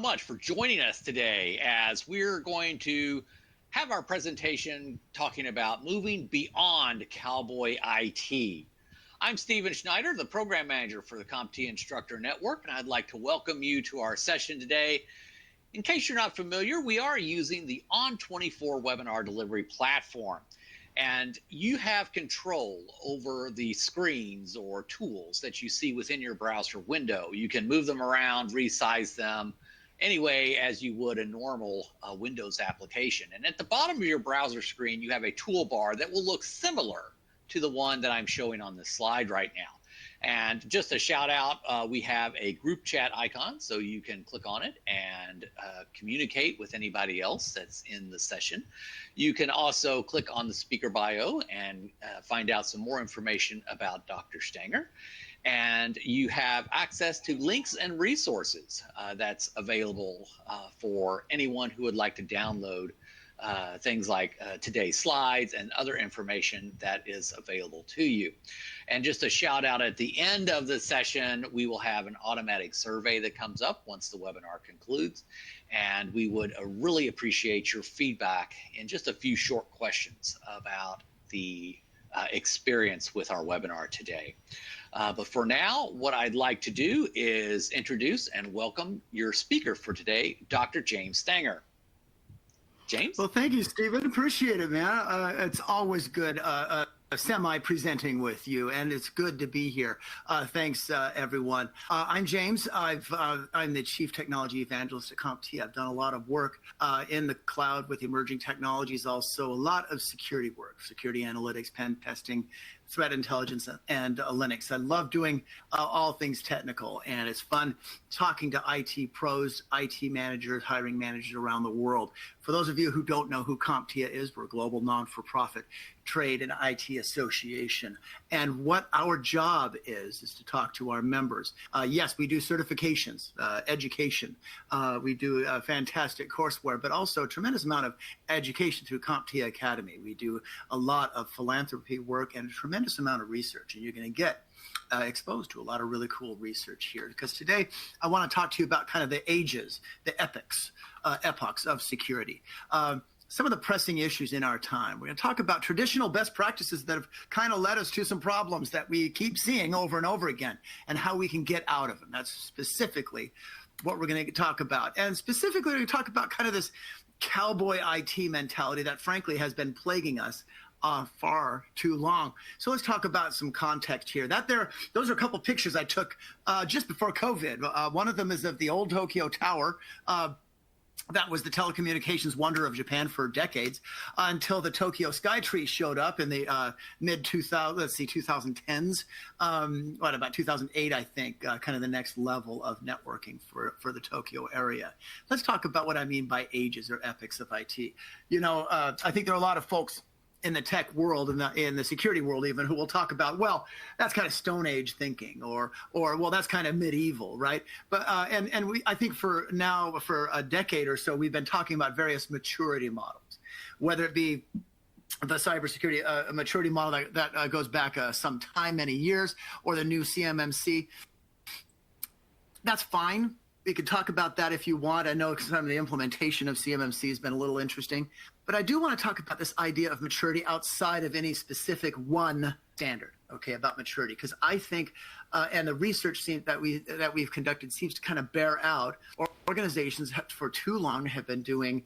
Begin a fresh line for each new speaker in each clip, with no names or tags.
Much for joining us today as we're going to have our presentation talking about moving beyond Cowboy IT. I'm Stephen Schneider, the program manager for the CompTIA Instructor Network, and I'd like to welcome you to our session today. In case you're not familiar, we are using the On24 webinar delivery platform, and you have control over the screens or tools that you see within your browser window. You can move them around, resize them, anyway as you would a normal Windows application. And at the bottom of your browser screen, you have a toolbar that will look similar to the one that I'm showing on this slide right now. And just a shout out, we have a group chat icon, so you can click on it and communicate with anybody else that's in the session. You can also click on the speaker bio and find out some more information about Dr. Stanger. And you have access to links and resources that's available for anyone who would like to download things like today's slides and other information that is available to you. And just a shout out, at the end of the session, we will have an automatic survey that comes up once the webinar concludes. And we would really appreciate your feedback in just a few short questions about the experience with our webinar today. But for now, what I'd like to do is introduce and welcome your speaker for today, Dr. James Stanger. James?
Well, thank you, Stephen. Appreciate it, man. It's always good semi-presenting with you, and it's good to be here. Thanks, everyone. I'm James. I'm the Chief Technology Evangelist at CompTIA. I've done a lot of work in the cloud with emerging technologies, also a lot of security work, security analytics, pen testing, threat intelligence, and Linux. I love doing all things technical, and it's fun talking to IT pros, IT managers, hiring managers around the world. For those of you who don't know who CompTIA is, we're a global non-for-profit trade and IT association. And what our job is to talk to our members. Yes, we do certifications, education. We do fantastic courseware, but also a tremendous amount of education through CompTIA Academy. We do a lot of philanthropy work and a tremendous amount of research, and you're going to get exposed to a lot of really cool research here. Because today I want to talk to you about kind of the ages, the epochs of security. Some of the pressing issues in our time. We're going to talk about traditional best practices that have kind of led us to some problems that we keep seeing over and over again, and how we can get out of them. That's specifically what we're going to talk about. And specifically, we're going to talk about kind of this cowboy IT mentality that frankly has been plaguing us far too long. So let's talk about some context here. Those are a couple pictures I took just before COVID. One of them is of the old Tokyo Tower. That was the telecommunications wonder of Japan for decades, until the Tokyo Skytree showed up in the mid-2010s. About 2008, I think, kind of the next level of networking for the Tokyo area. Let's talk about what I mean by ages or epochs of IT. You know, I think there are a lot of folks in the tech world, in the security world even, who will talk about, well, that's kind of Stone Age thinking, or well, that's kind of medieval, right? But I think for a decade or so, we've been talking about various maturity models, whether it be the cybersecurity maturity model that goes back some time, many years, or the new CMMC. That's fine. We could talk about that if you want. I know some of the implementation of CMMC has been a little interesting, but I do want to talk about this idea of maturity outside of any specific one standard, okay, about maturity, because I think, and the research that we've conducted seems to kind of bear out, or organizations for too long have been doing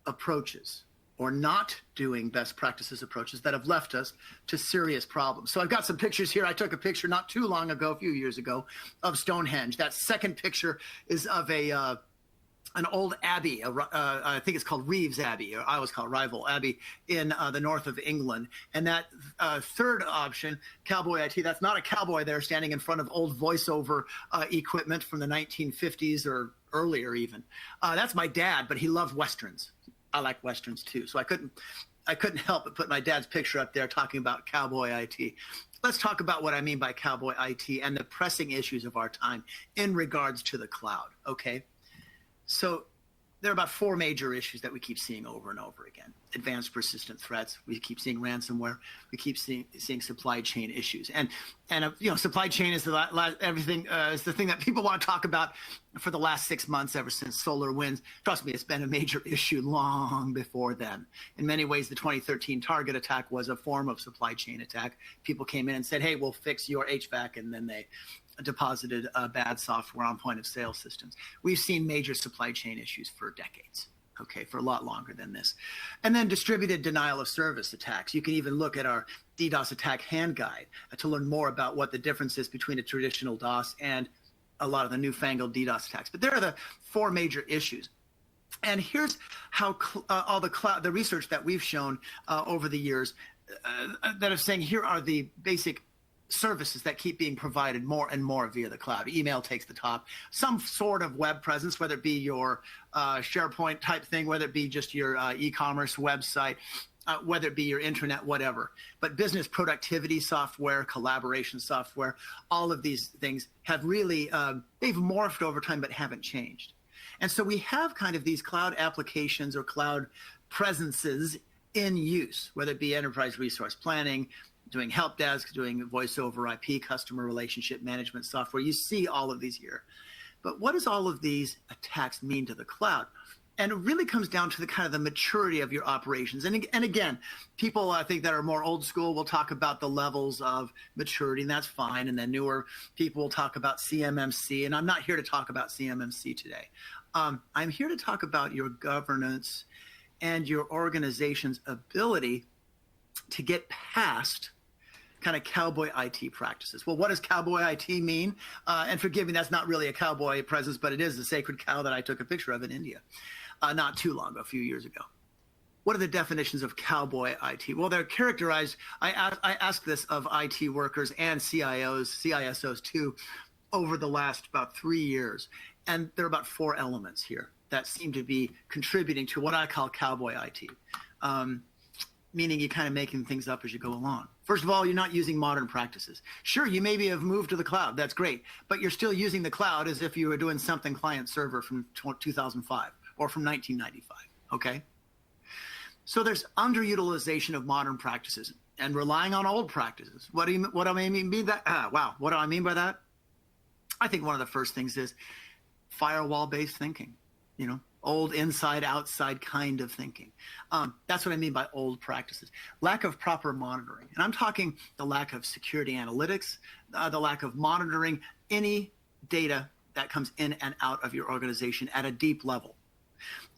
approaches or not doing best practices approaches that have left us to serious problems. So I've got some pictures here. I took a picture not too long ago, a few years ago, of Stonehenge. That second picture is of an old abbey. I think it's called Reeves Abbey, or I always call it Rival Abbey, in the north of England. And that third option, Cowboy IT, that's not a cowboy there standing in front of old voiceover equipment from the 1950s or earlier even. That's my dad, but he loved Westerns. I like Westerns too. So I couldn't help but put my dad's picture up there talking about Cowboy IT. Let's talk about what I mean by Cowboy IT and the pressing issues of our time in regards to the cloud, okay? So there are about four major issues that we keep seeing over and over again. Advanced persistent threats. We keep seeing ransomware. We keep seeing supply chain issues. And supply chain is everything is the thing that people want to talk about for the last 6 months, ever since SolarWinds. Trust me, it's been a major issue long before then. In many ways, the 2013 Target attack was a form of supply chain attack. People came in and said, hey, we'll fix your HVAC, and then they deposited bad software on point of sale systems. We've seen major supply chain issues for decades, for a lot longer than this. And then distributed denial of service attacks. You can even look at our DDoS attack hand guide to learn more about what the difference is between a traditional DOS and a lot of the newfangled DDoS attacks. But there are the four major issues. And here's how all the research that we've shown over the years that are saying here are the basic services that keep being provided more and more via the cloud. Email takes the top. Some sort of web presence, whether it be your SharePoint type thing, whether it be just your e-commerce website, whether it be your intranet, whatever. But business productivity software, collaboration software, all of these things have really, they've morphed over time but haven't changed. And so we have kind of these cloud applications or cloud presences in use, whether it be enterprise resource planning, doing help desk, doing voice over IP, customer relationship management software. You see all of these here. But what does all of these attacks mean to the cloud? And it really comes down to the kind of the maturity of your operations. And again, people I think that are more old school will talk about the levels of maturity, and that's fine. And then newer people will talk about CMMC. And I'm not here to talk about CMMC today. I'm here to talk about your governance and your organization's ability to get past kind of cowboy IT practices. Well, what does cowboy IT mean? And forgive me, that's not really a cowboy presence, but it is the sacred cow that I took a picture of in India not too long ago, a few years ago. What are the definitions of cowboy IT? Well, they're characterized, I asked this of IT workers and CIOs, CISOs too, over the last about 3 years. And there are about four elements here that seem to be contributing to what I call cowboy IT. Meaning you're kind of making things up as you go along. First of all, you're not using modern practices. Sure, you maybe have moved to the cloud. That's great. But you're still using the cloud as if you were doing something client server from 2005 or from 1995, okay? So there's underutilization of modern practices and relying on old practices. What do I mean by that? What do I mean by that? I think one of the first things is firewall-based thinking, old inside outside kind of thinking. That's what I mean by old practices. Lack of proper monitoring. And I'm talking the lack of security analytics, the lack of monitoring any data that comes in and out of your organization at a deep level.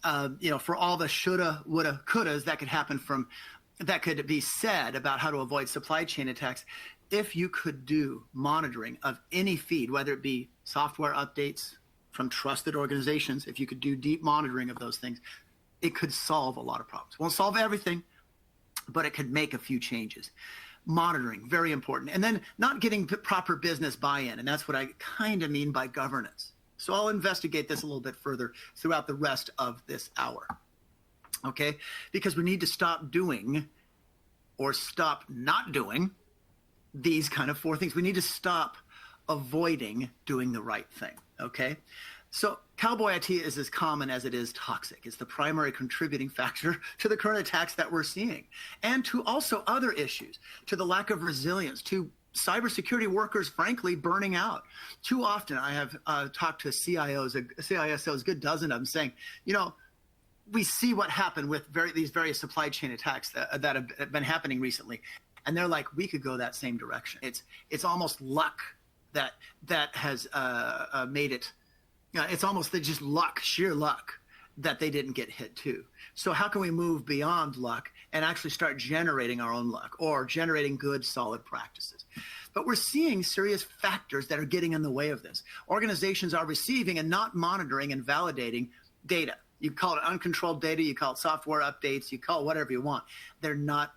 For all the shoulda, woulda, couldas that could be said about how to avoid supply chain attacks, if you could do monitoring of any feed, whether it be software updates from trusted organizations, if you could do deep monitoring of those things, it could solve a lot of problems. Won't solve everything, but it could make a few changes. Monitoring, very important. And then not getting proper business buy-in, and that's what I kind of mean by governance. So I'll investigate this a little bit further throughout the rest of this hour, okay? Because we need to stop doing or stop not doing these kind of four things. We need to stop avoiding doing the right thing, okay? So cowboy IT is as common as it is toxic. It's the primary contributing factor to the current attacks that we're seeing, and to also other issues, to the lack of resilience, to cybersecurity workers, frankly, burning out. Too often I have talked to CISOs, a good dozen of them, saying, we see what happened with these various supply chain attacks that have been happening recently. And they're like, we could go that same direction. It's almost luck that has made it. It's almost just luck, sheer luck, that they didn't get hit too. So how can we move beyond luck and actually start generating our own luck or generating good, solid practices? But we're seeing serious factors that are getting in the way of this. Organizations are receiving and not monitoring and validating data. You call it uncontrolled data, you call it software updates, you call it whatever you want. They're not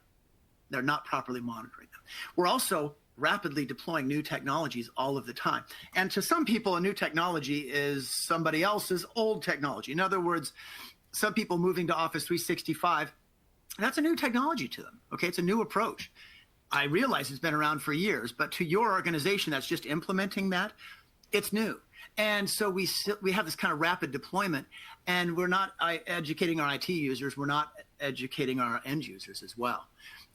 properly monitoring them. We're also rapidly deploying new technologies all of the time. And to some people, a new technology is somebody else's old technology. In other words, some people moving to Office 365, that's a new technology to them, okay? It's a new approach. I realize it's been around for years, but to your organization that's just implementing that, it's new. And so we have this kind of rapid deployment, and we're not educating our IT users. We're not educating our end users as well.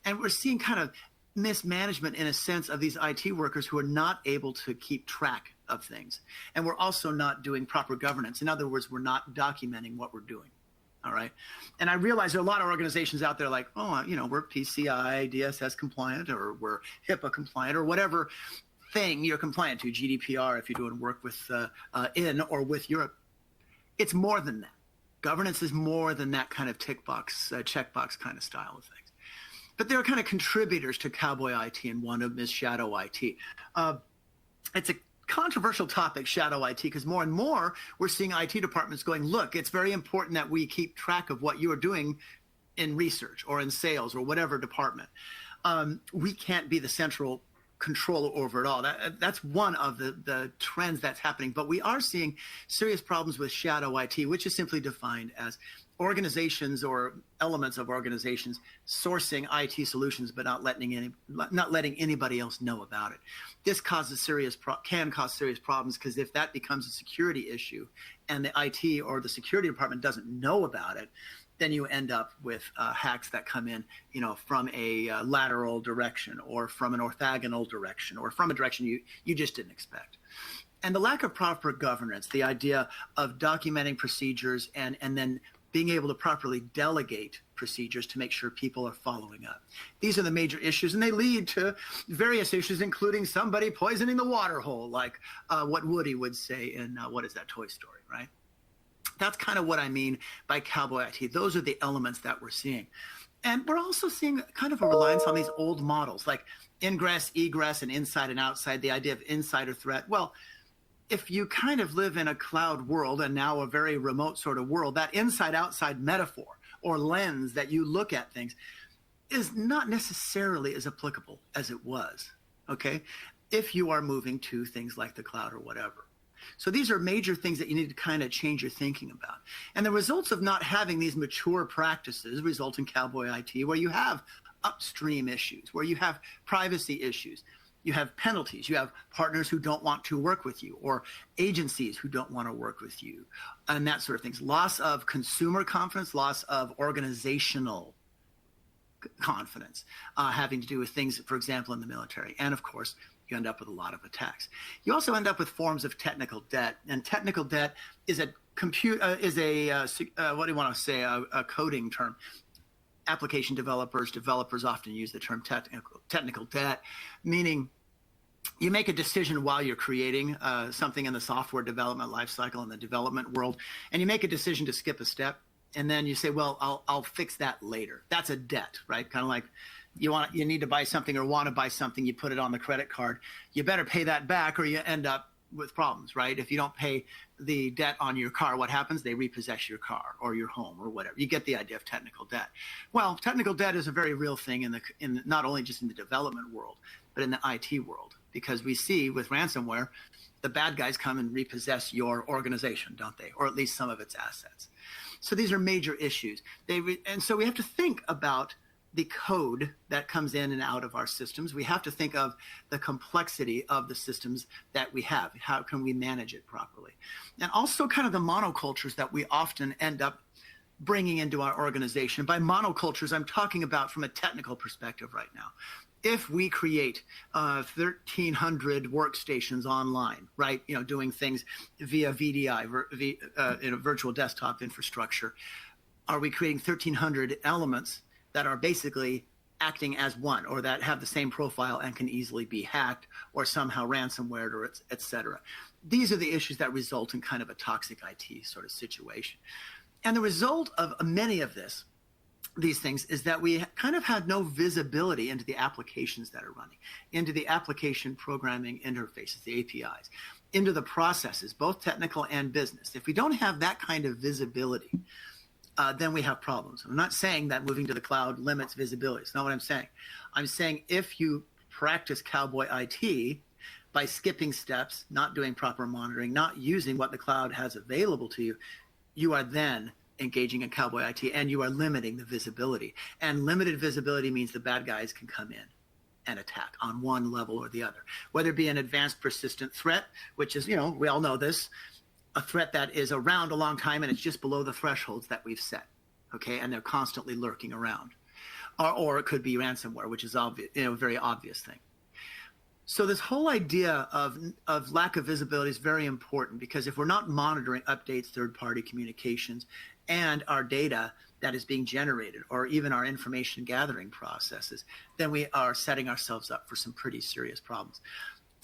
And we're seeing kind of mismanagement in a sense of these IT workers who are not able to keep track of things. And we're also not doing proper governance. In other words, we're not documenting what we're doing. All right. And I realize there are a lot of organizations out there like, oh, we're PCI DSS compliant, or we're HIPAA compliant, or whatever thing you're compliant to, GDPR if you're doing work with in or with Europe. It's more than that. Governance is more than that kind of checkbox kind of style of things. But there are kind of contributors to Cowboy IT, and one of them is shadow IT. It's a controversial topic, shadow IT, because more and more we're seeing IT departments going, look, it's very important that we keep track of what you are doing in research or in sales or whatever department. We can't be the central control over it all. That's one of the trends that's happening. But we are seeing serious problems with shadow IT, which is simply defined as organizations or elements of organizations sourcing IT solutions, but not letting anybody else know about it. This can cause serious problems, because if that becomes a security issue and the IT or the security department doesn't know about it, then you end up with hacks that come in, from a lateral direction, or from an orthogonal direction, or from a direction you just didn't expect. And the lack of proper governance, the idea of documenting procedures and then being able to properly delegate procedures to make sure people are following up. These are the major issues, and they lead to various issues, including somebody poisoning the water hole, like what Woody would say in, what is that, Toy Story, right? That's kind of what I mean by Cowboy IT. Those are the elements that we're seeing. And we're also seeing kind of a reliance on these old models, like ingress, egress, and inside and outside, the idea of insider threat. Well, if you kind of live in a cloud world, and now a very remote sort of world, that inside-outside metaphor or lens that you look at things is not necessarily as applicable as it was, okay, if you are moving to things like the cloud or whatever. So these are major things that you need to kind of change your thinking about. And the results of not having these mature practices result in Cowboy IT, where you have upstream issues, where you have privacy issues. You have penalties. You have partners who don't want to work with you, or agencies who don't want to work with you, and that sort of things. Loss of consumer confidence, loss of organizational confidence, having to do with things, for example, in the military. And of course, you end up with a lot of attacks. You also end up with forms of technical debt, and technical debt is a coding term. Application developers often use the term technical debt, meaning you make a decision while you're creating something in the software development lifecycle, in the development world, and you make a decision to skip a step, and then you say, well, I'll fix that later. That's a debt, right? Kind of like you need to buy something or want to buy something, you put it on the credit card. You better pay that back, or you end up with problems, right? If you don't pay the debt on your car, what happens? They repossess your car or your home or whatever. You get the idea of technical debt. Well, technical debt is a very real thing in not only just in the development world, but in the IT world, because we see with ransomware, the bad guys come and repossess your organization, don't they? Or at least some of its assets. So these are major issues. And so we have to think about the code that comes in and out of our systems. We have to think of the complexity of the systems that we have. How can we manage it properly? And also kind of the monocultures that we often end up bringing into our organization. By monocultures, I'm talking about from a technical perspective right now. If we create 1,300 workstations online, right, doing things via VDI, in a virtual desktop infrastructure, are we creating 1,300 elements that are basically acting as one, or that have the same profile and can easily be hacked or somehow ransomware, or et cetera? These are the issues that result in kind of a toxic IT sort of situation. And the result of many of these things is that we kind of had no visibility into the applications that are running, into the application programming interfaces, the APIs, into the processes, both technical and business. If we don't have that kind of visibility, then we have problems. I'm not saying that moving to the cloud limits visibility. It's not what I'm saying. I'm saying if you practice Cowboy IT by skipping steps, not doing proper monitoring, not using what the cloud has available to you, you are then engaging in Cowboy IT, and you are limiting the visibility. And limited visibility means the bad guys can come in an attack on one level or the other, whether it be an advanced persistent threat, which is, we all know this, a threat that is around a long time and it's just below the thresholds that we've set, okay, and they're constantly lurking around. Or it could be ransomware, which is obvious, a very obvious thing. So this whole idea of lack of visibility is very important, because if we're not monitoring updates, third-party communications, and our data that is being generated, or even our information gathering processes, then we are setting ourselves up for some pretty serious problems.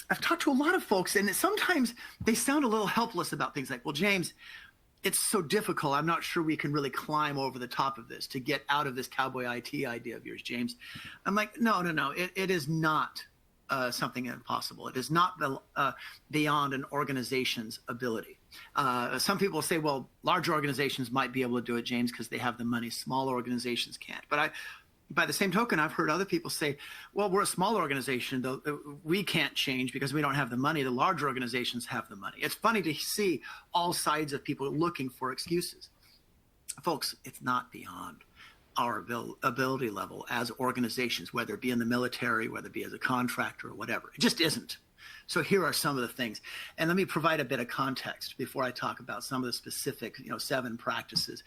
I've talked to a lot of folks, and sometimes they sound a little helpless about things like, well, James, it's so difficult. I'm not sure we can really climb over the top of this to get out of this cowboy IT idea of yours, James. I'm like, no. It is not something impossible. It is not beyond an organization's ability. Some people say, well, large organizations might be able to do it, James, because they have the money. Small organizations can't. But by the same token, I've heard other people say, well, we're a small organization, though we can't change because we don't have the money. The large organizations have the money. It's funny to see all sides of people looking for excuses. Folks, it's not beyond our ability level as organizations, whether it be in the military, whether it be as a contractor or whatever. It just isn't. So here are some of the things. And let me provide a bit of context before I talk about some of the specific, 7 practices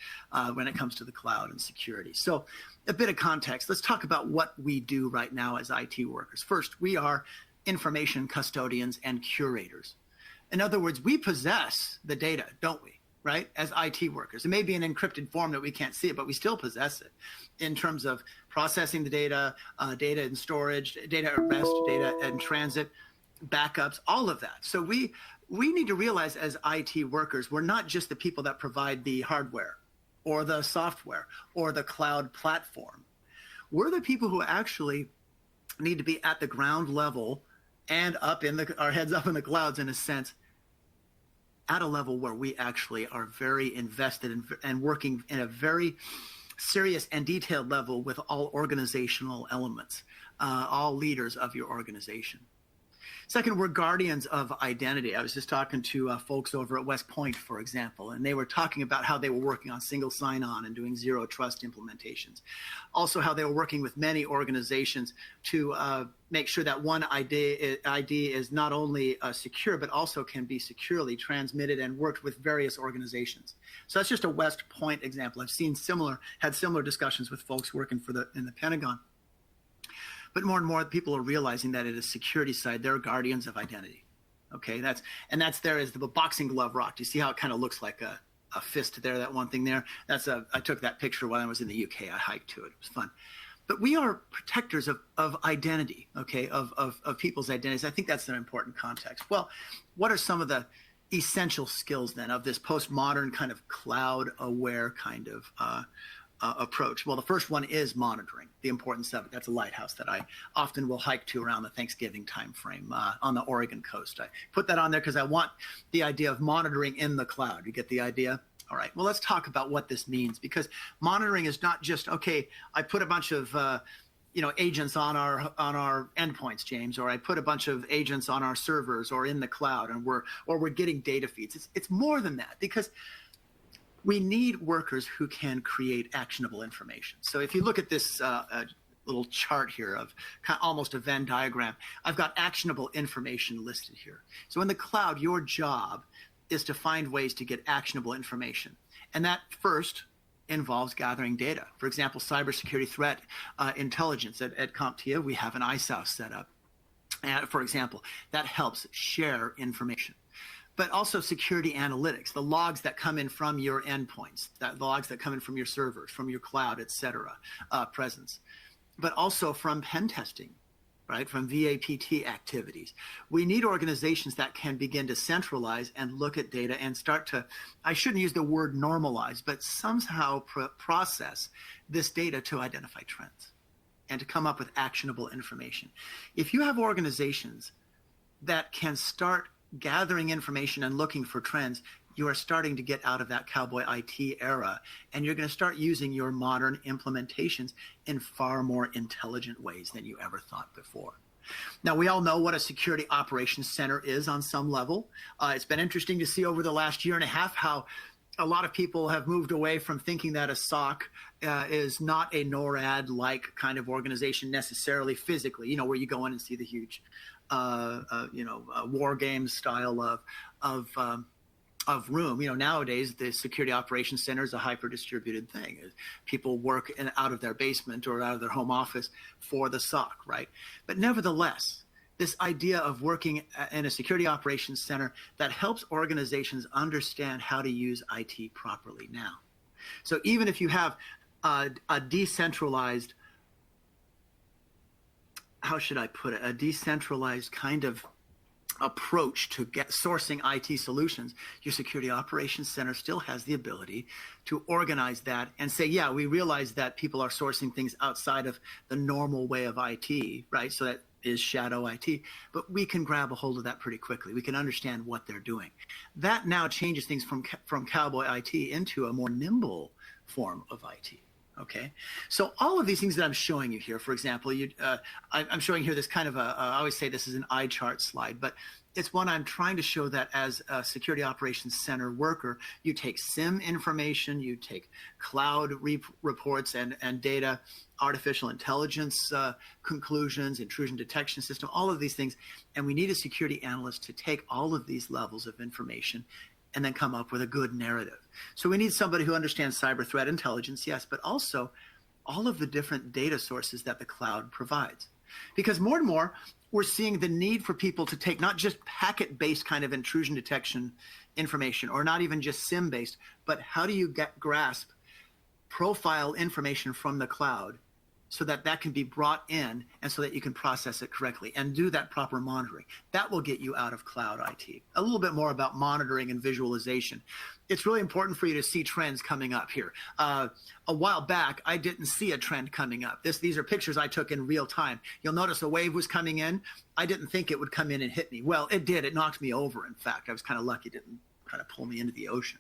when it comes to the cloud and security. So a bit of context. Let's talk about what we do right now as IT workers. First, we are information custodians and curators. In other words, we possess the data, don't we? Right? As IT workers. It may be an encrypted form that we can't see it, but we still possess it in terms of processing the data, data in storage, data at rest, data in transit, backups, all of that. So we need to realize as IT workers, we're not just the people that provide the hardware or the software or the cloud platform. We're the people who actually need to be at the ground level and our heads up in the clouds, in a sense, at a level where we actually are very invested and working in a very serious and detailed level with all organizational elements, all leaders of your organization. Second, we're guardians of identity. I was just talking to folks over at West Point, for example, and they were talking about how they were working on single sign-on and doing zero trust implementations. Also, how they were working with many organizations to make sure that one ID is not only secure, but also can be securely transmitted and worked with various organizations. So that's just a West Point example. I've had similar discussions with folks working in the Pentagon. But more and more people are realizing that at a security side, they're guardians of identity. Okay, that's there is the boxing glove rock. Do you see how it kind of looks like a fist there, that one thing there? I took that picture when I was in the UK. I hiked to it. It was fun. But we are protectors of identity, okay, of people's identities. I think that's an important context. Well, what are some of the essential skills then of this postmodern kind of cloud-aware kind of approach? Well, the first one is monitoring, the importance of it. That's a lighthouse that I often will hike to around the Thanksgiving time frame on the Oregon coast. I put that on there because I want the idea of monitoring in the cloud. You get the idea? All right. Well, let's talk about what this means, because monitoring is not just, okay, I put a bunch of agents on our endpoints, James, or I put a bunch of agents on our servers or in the cloud, and we're getting data feeds. It's more than that, because we need workers who can create actionable information. So if you look at this little chart here of kind of almost a Venn diagram, I've got actionable information listed here. So in the cloud, your job is to find ways to get actionable information. And that first involves gathering data. For example, cybersecurity threat intelligence at CompTIA, we have an ISAO set up. And for example, that helps share information. But also security analytics, the logs that come in from your endpoints, the logs that come in from your servers, from your cloud, et cetera, presence. But also from pen testing, right, from VAPT activities. We need organizations that can begin to centralize and look at data and start to, I shouldn't use the word normalize, but somehow process this data to identify trends and to come up with actionable information. If you have organizations that can start gathering information and looking for trends, you are starting to get out of that cowboy IT era, and you're going to start using your modern implementations in far more intelligent ways than you ever thought before. Now, we all know what a security operations center is on some level. It's been interesting to see over the last year and a half how a lot of people have moved away from thinking that a SOC is not a NORAD-like kind of organization necessarily physically, where you go in and see the huge, war game style of room. Nowadays the Security Operations Center is a hyper-distributed thing. People work out of their basement or out of their home office for the SOC, right? But nevertheless, this idea of working in a security operations center that helps organizations understand how to use IT properly now. So even if you have a decentralized, how should I put it, a decentralized kind of approach to sourcing IT solutions, your security operations center still has the ability to organize that and say, yeah, we realize that people are sourcing things outside of the normal way of IT, right? So that is shadow IT, but we can grab a hold of that pretty quickly. We can understand what they're doing. That now changes things from Cowboy IT into a more nimble form of IT. Okay, so all of these things that I'm showing you here, for example, I'm showing here this kind of I always say this is an eye chart slide, but it's one I'm trying to show that as a security operations center worker, you take SIM information, you take cloud reports and data, artificial intelligence conclusions, intrusion detection system, all of these things, and we need a security analyst to take all of these levels of information and then come up with a good narrative. So we need somebody who understands cyber threat intelligence, yes, but also all of the different data sources that the cloud provides. Because more and more, we're seeing the need for people to take not just packet-based kind of intrusion detection information, or not even just SIM-based, but how do you grasp profile information from the cloud so that that can be brought in and so that you can process it correctly and do that proper monitoring. That will get you out of cloud IT. A little bit more about monitoring and visualization. It's really important for you to see trends coming up here. A while back, I didn't see a trend coming up. These are pictures I took in real time. You'll notice a wave was coming in. I didn't think it would come in and hit me. Well, it did. It knocked me over, in fact. I was kind of lucky it didn't kind of pull me into the ocean.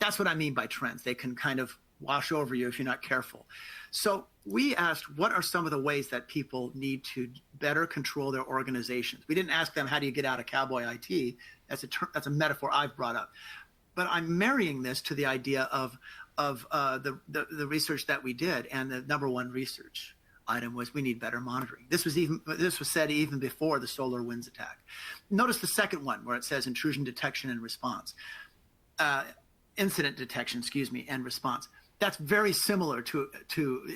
That's what I mean by trends. They can kind of wash over you if you're not careful. So we asked, what are some of the ways that people need to better control their organizations? We didn't ask them, how do you get out of Cowboy IT? That's a metaphor I've brought up. But I'm marrying this to the idea of the research that we did, and the number one research item was we need better monitoring. This was said even before the SolarWinds attack. Notice the second one where it says intrusion detection and response, incident detection, and response. That's very similar to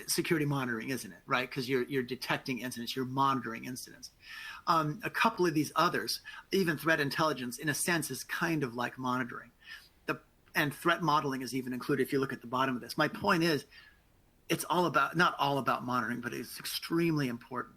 security monitoring, isn't it? Right? Because you're detecting incidents, you're monitoring incidents. A couple of these others, even threat intelligence, in a sense, is kind of like monitoring. And threat modeling is even included if you look at the bottom of this. My point is, it's not all about monitoring, but it's extremely important.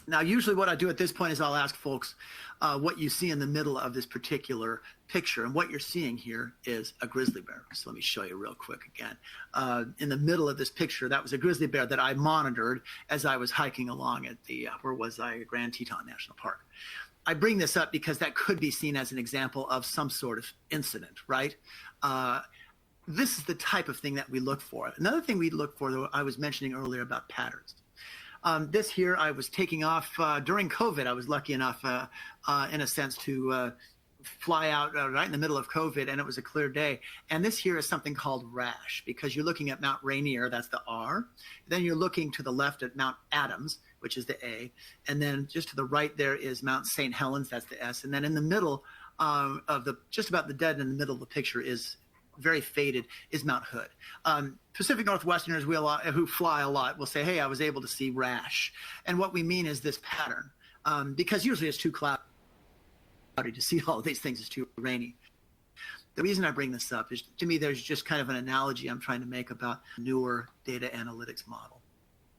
Now, usually what I do at this point is I'll ask folks what you see in the middle of this particular picture. And what you're seeing here is a grizzly bear. So let me show you real quick again. In the middle of this picture, that was a grizzly bear that I monitored as I was hiking along at the, Grand Teton National Park. I bring this up because that could be seen as an example of some sort of incident, right? This is the type of thing that we look for. Another thing we look for, though, I was mentioning earlier about patterns. This here, I was taking off during COVID. I was lucky enough, in a sense, to fly out right in the middle of COVID, and it was a clear day. And this here is something called RASH, because you're looking at Mount Rainier, that's the R. Then you're looking to the left at Mount Adams, which is the A. And then just to the right there is Mount St. Helens, that's the S. And then in the middle just about the dead in the middle of the picture is very faded, is Mount Hood. Pacific Northwesterners who fly a lot will say, hey, I was able to see RASH. And what we mean is this pattern, because usually it's too cloudy to see all of these things, it's too rainy. The reason I bring this up is, to me, there's just kind of an analogy I'm trying to make about newer data analytics model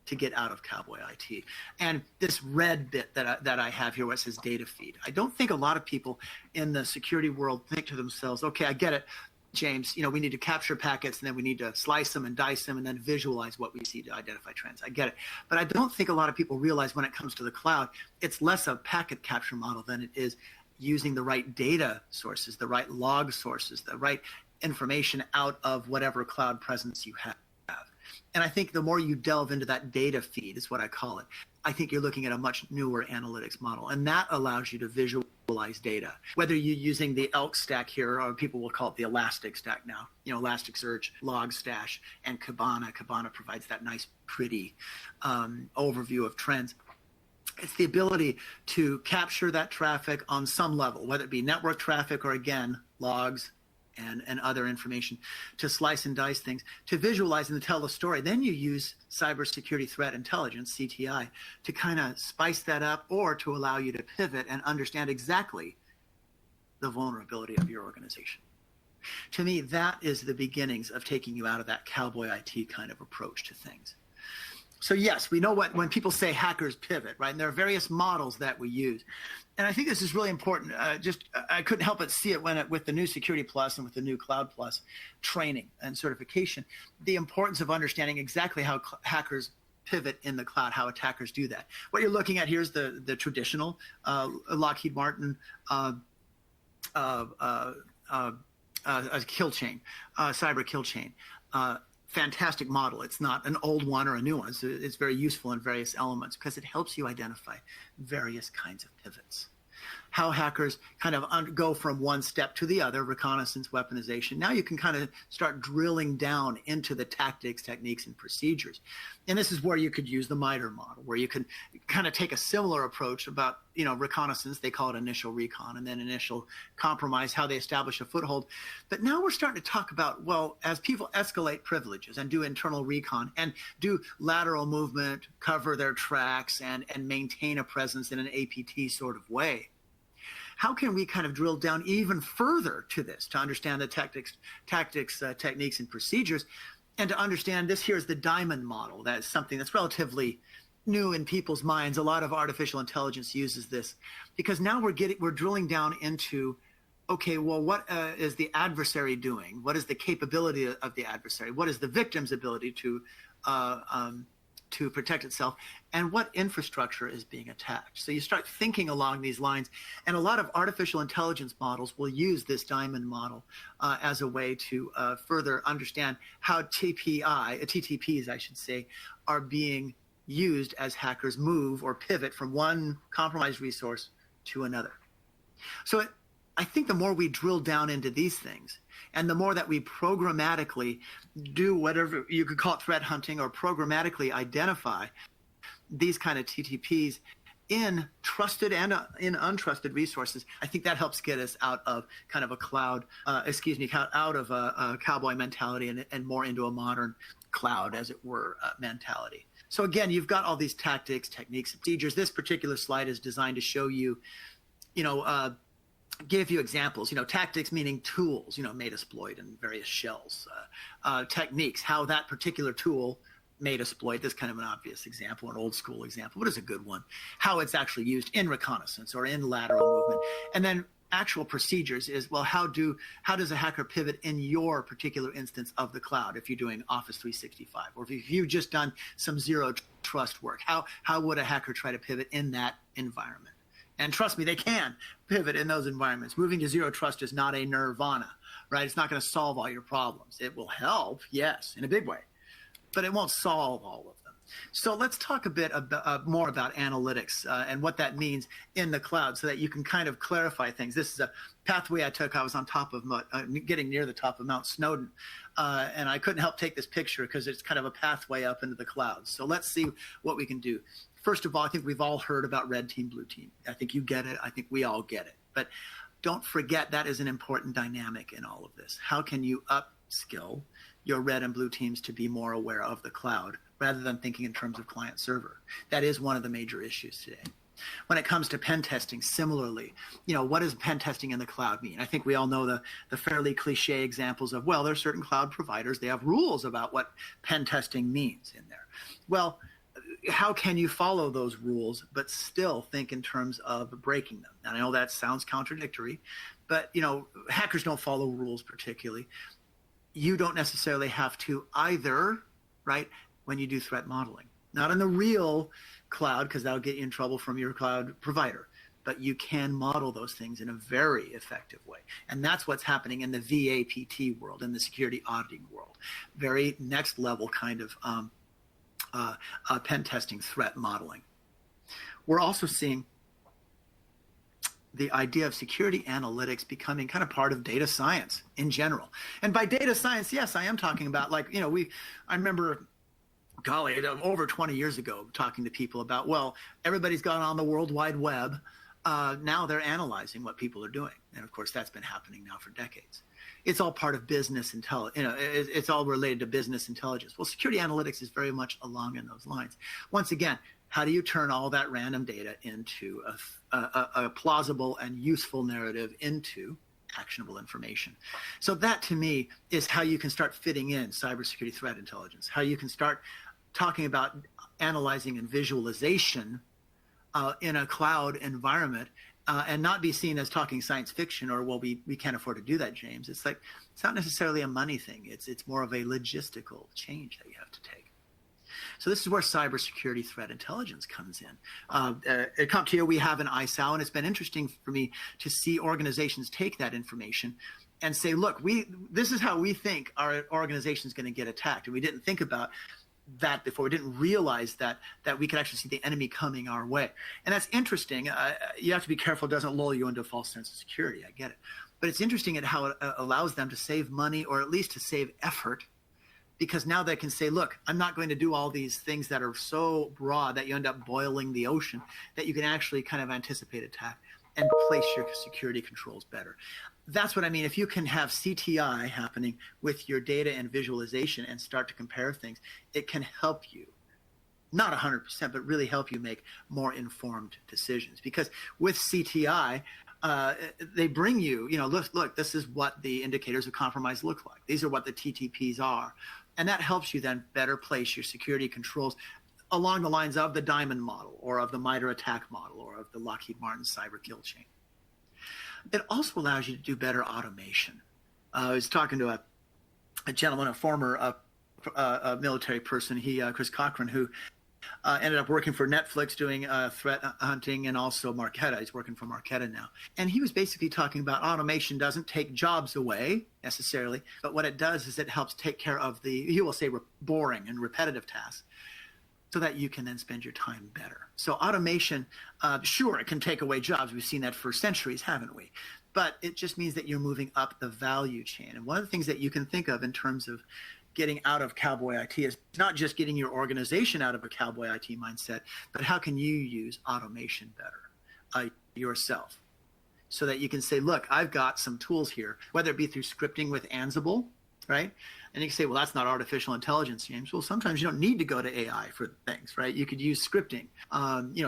to get out of Cowboy IT. And this red bit that I have here where it says data feed. I don't think a lot of people in the security world think to themselves, okay, I get it, James, we need to capture packets, and then we need to slice them and dice them and then visualize what we see to identify trends. I get it. But I don't think a lot of people realize when it comes to the cloud, it's less a packet capture model than it is using the right data sources, the right log sources, the right information out of whatever cloud presence you have. And I think the more you delve into that data feed is what I call it. I think you're looking at a much newer analytics model, and that allows you to visualize data. Whether you're using the ELK stack here, or people will call it the Elastic stack now, Elasticsearch, Logstash, and Kibana. Kibana provides that nice, pretty overview of trends. It's the ability to capture that traffic on some level, whether it be network traffic or, again, logs and other information, to slice and dice things, to visualize and to tell the story. Then you use cybersecurity threat intelligence, CTI, to kind of spice that up, or to allow you to pivot and understand exactly the vulnerability of your organization. To me, that is the beginnings of taking you out of that cowboy IT kind of approach to things. So yes, we know when people say hackers pivot, right? And there are various models that we use. And I think this is really important. I couldn't help but see it with the new Security Plus and with the new Cloud Plus training and certification, the importance of understanding exactly how hackers pivot in the cloud, how attackers do that. What you're looking at here is the traditional Lockheed Martin kill chain, cyber kill chain. Fantastic model. It's not an old one or a new one. It's very useful in various elements because it helps you identify various kinds of pivots. How hackers kind of go from one step to the other, reconnaissance, weaponization. Now you can kind of start drilling down into the tactics, techniques, and procedures. And this is where you could use the MITRE model, where you can kind of take a similar approach about, reconnaissance. They call it initial recon, and then initial compromise, how they establish a foothold. But now we're starting to talk about, well, as people escalate privileges and do internal recon and do lateral movement, cover their tracks, and maintain a presence in an APT sort of way, how can we kind of drill down even further to this to understand the tactics, techniques, and procedures, and to understand this here is the diamond model. That's something that's relatively new in people's minds. A lot of artificial intelligence uses this because now we're drilling down into, okay, well, what is the adversary doing? What is the capability of the adversary? What is the victim's ability to protect itself, and what infrastructure is being attacked? So you start thinking along these lines, and a lot of artificial intelligence models will use this diamond model as a way to further understand how TTPs, I should say, are being used as hackers move or pivot from one compromised resource to another. So I think the more we drill down into these things, and the more that we programmatically do whatever you could call it, threat hunting, or programmatically identify these kind of TTPs in trusted and in untrusted resources, I think that helps get us out of kind of a out of a cowboy mentality and more into a modern cloud, as it were, mentality. So again, you've got all these tactics, techniques, and procedures. This particular slide is designed to show you, give you examples, tactics meaning tools, Metasploit and various shells, techniques, how that particular tool, Metasploit, this kind of an obvious example, an old school example, but it's a good one, how it's actually used in reconnaissance or in lateral movement. And then actual procedures is, well, how does a hacker pivot in your particular instance of the cloud if you're doing Office 365, or if you've just done some zero trust work, how would a hacker try to pivot in that environment? And trust me, they can pivot in those environments. Moving to zero trust is not a nirvana, right? It's not going to solve all your problems. It will help, yes, in a big way, but it won't solve all of them. So let's talk a bit more about analytics and what that means in the cloud, so that you can kind of clarify things. This is a pathway I took. I was on top of getting near the top of Mount Snowdon, and I couldn't help take this picture because it's kind of a pathway up into the clouds. So let's see what we can do. First of all, I think we've all heard about red team, blue team. I think you get it. I think we all get it. But don't forget that is an important dynamic in all of this. How can you upskill your red and blue teams to be more aware of the cloud rather than thinking in terms of client server? That is one of the major issues today. When it comes to pen testing, similarly, what does pen testing in the cloud mean? I think we all know the fairly cliche examples of, well, there are certain cloud providers, they have rules about what pen testing means in there. Well, how can you follow those rules but still think in terms of breaking them? And I know that sounds contradictory, but hackers don't follow rules particularly. You don't necessarily have to either, right, when you do threat modeling. Not in the real cloud, because that'll get you in trouble from your cloud provider. But you can model those things in a very effective way. And that's what's happening in the VAPT world, in the security auditing world. very next level kind of pen testing threat modeling. We're also seeing the idea of security analytics becoming kind of part of data science in general. And by data science, yes, I am talking about, like, I remember, golly, over 20 years ago, talking to people about, well, everybody's gone on the World Wide Web. Now they're analyzing what people are doing. And of course, that's been happening now for decades. It's all part of business intelligence. It's all related to business intelligence. Well, security analytics is very much along in those lines. Once again, how do you turn all that random data into a plausible and useful narrative into actionable information? So that, to me, is how you can start fitting in cybersecurity threat intelligence, how you can start talking about analyzing and visualization in a cloud environment, and not be seen as talking science fiction or, well, we can't afford to do that, James. It's like, it's not necessarily a money thing. It's more of a logistical change that you have to take. So this is where cybersecurity threat intelligence comes in. At CompTIA, we have an ISAO, and it's been interesting for me to see organizations take that information and say, look, this is how we think our organization is going to get attacked. And we didn't think about that before. We didn't realize that we could actually see the enemy coming our way. And that's interesting. You have to be careful it doesn't lull you into a false sense of security. I get it. But it's interesting at how it allows them to save money, or at least to save effort, because now they can say, look, I'm not going to do all these things that are so broad that you end up boiling the ocean, that you can actually kind of anticipate attack and place your security controls better. That's what I mean. If you can have CTI happening with your data and visualization and start to compare things, it can help you, not 100%, but really help you make more informed decisions. Because with CTI, they bring you, look, this is what the indicators of compromise look like. These are what the TTPs are. And that helps you then better place your security controls along the lines of the Diamond model, or of the MITRE attack model, or of the Lockheed Martin cyber kill chain. It also allows you to do better automation. I was talking to a gentleman, a former military person, Chris Cochran, who ended up working for Netflix doing threat hunting, and also Marqeta. He's working for Marqeta now. And he was basically talking about automation doesn't take jobs away necessarily, but what it does is it helps take care of he will say, boring and repetitive tasks, so that you can then spend your time better. So automation, sure, it can take away jobs. We've seen that for centuries, haven't we? But it just means that you're moving up the value chain. And one of the things that you can think of in terms of getting out of Cowboy IT is not just getting your organization out of a Cowboy IT mindset, but how can you use automation better yourself, so that you can say, look, I've got some tools here, whether it be through scripting with Ansible, right? And you can say, well, that's not artificial intelligence, James. Well, sometimes you don't need to go to AI for things, right? You could use scripting,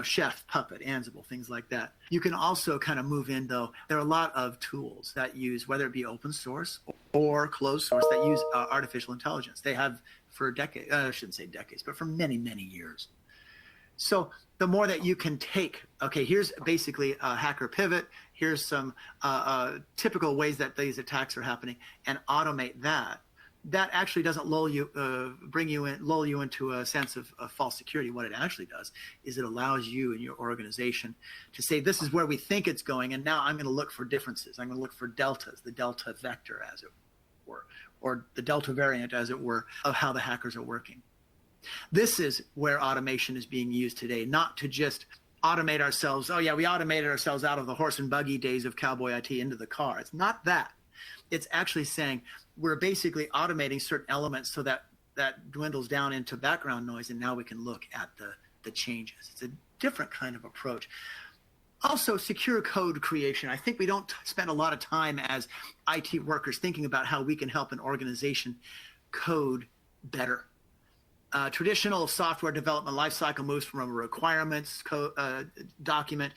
Chef, Puppet, Ansible, things like that. You can also kind of move in, though. There are a lot of tools that use, whether it be open source or closed source, that use artificial intelligence. They have for decades, I shouldn't say decades, but for many, many years. So the more that you can take, okay, here's basically a hacker pivot, here's some typical ways that these attacks are happening, and automate that. That actually doesn't lull you into a sense of false security. What it actually does is it allows you and your organization to say, this is where we think it's going, and now I'm going to look for differences. I'm going to look for deltas, the delta vector, as it were, or the delta variant, as it were, of how the hackers are working. This is where automation is being used today, not to just automate ourselves. Oh, yeah, we automated ourselves out of the horse and buggy days of Cowboy IT into the car. It's not that. It's actually saying we're basically automating certain elements so that dwindles down into background noise, and now we can look at the changes. It's a different kind of approach. Also, secure code creation. I think we don't spend a lot of time as IT workers thinking about how we can help an organization code better. Traditional software development lifecycle moves from a requirements document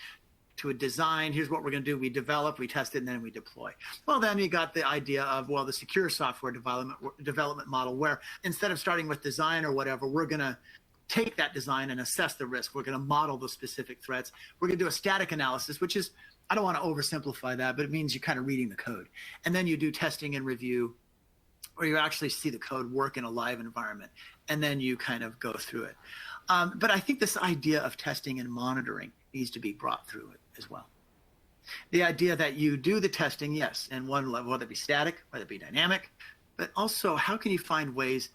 to a design. Here's what we're going to do. We develop, we test it, and then we deploy. Well, then you got the idea of, the secure software development model, where instead of starting with design or whatever, we're going to take that design and assess the risk. We're going to model the specific threats. We're going to do a static analysis, which is, I don't want to oversimplify that, but it means you're kind of reading the code. And then you do testing and review, or you actually see the code work in a live environment, and then you kind of go through it. But I think this idea of testing and monitoring needs to be brought through it as well. The idea that you do the testing, yes, in one level, whether it be static, whether it be dynamic, but also how can you find ways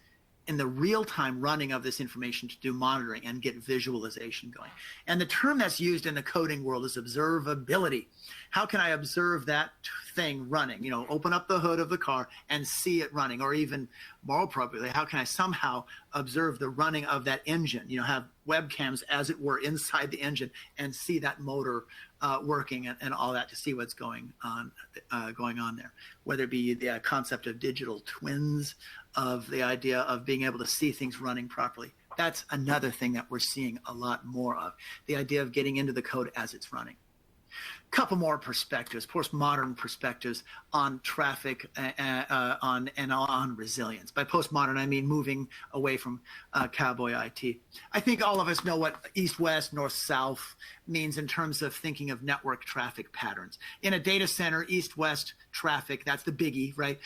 in the real-time running of this information to do monitoring and get visualization going. And the term that's used in the coding world is observability. How can I observe that thing running? Open up the hood of the car and see it running, or even more appropriately, how can I somehow observe the running of that engine? Have webcams, as it were, inside the engine and see that motor working and all that to see what's going on there. Whether it be the concept of digital twins, of the idea of being able to see things running properly. That's another thing that we're seeing a lot more of. The idea of getting into the code as it's running. Couple more perspectives, postmodern perspectives on traffic on resilience. By postmodern, I mean moving away from Cowboy IT. I think all of us know what east-west, north-south means in terms of thinking of network traffic patterns. In a data center, east-west traffic, that's the biggie, right?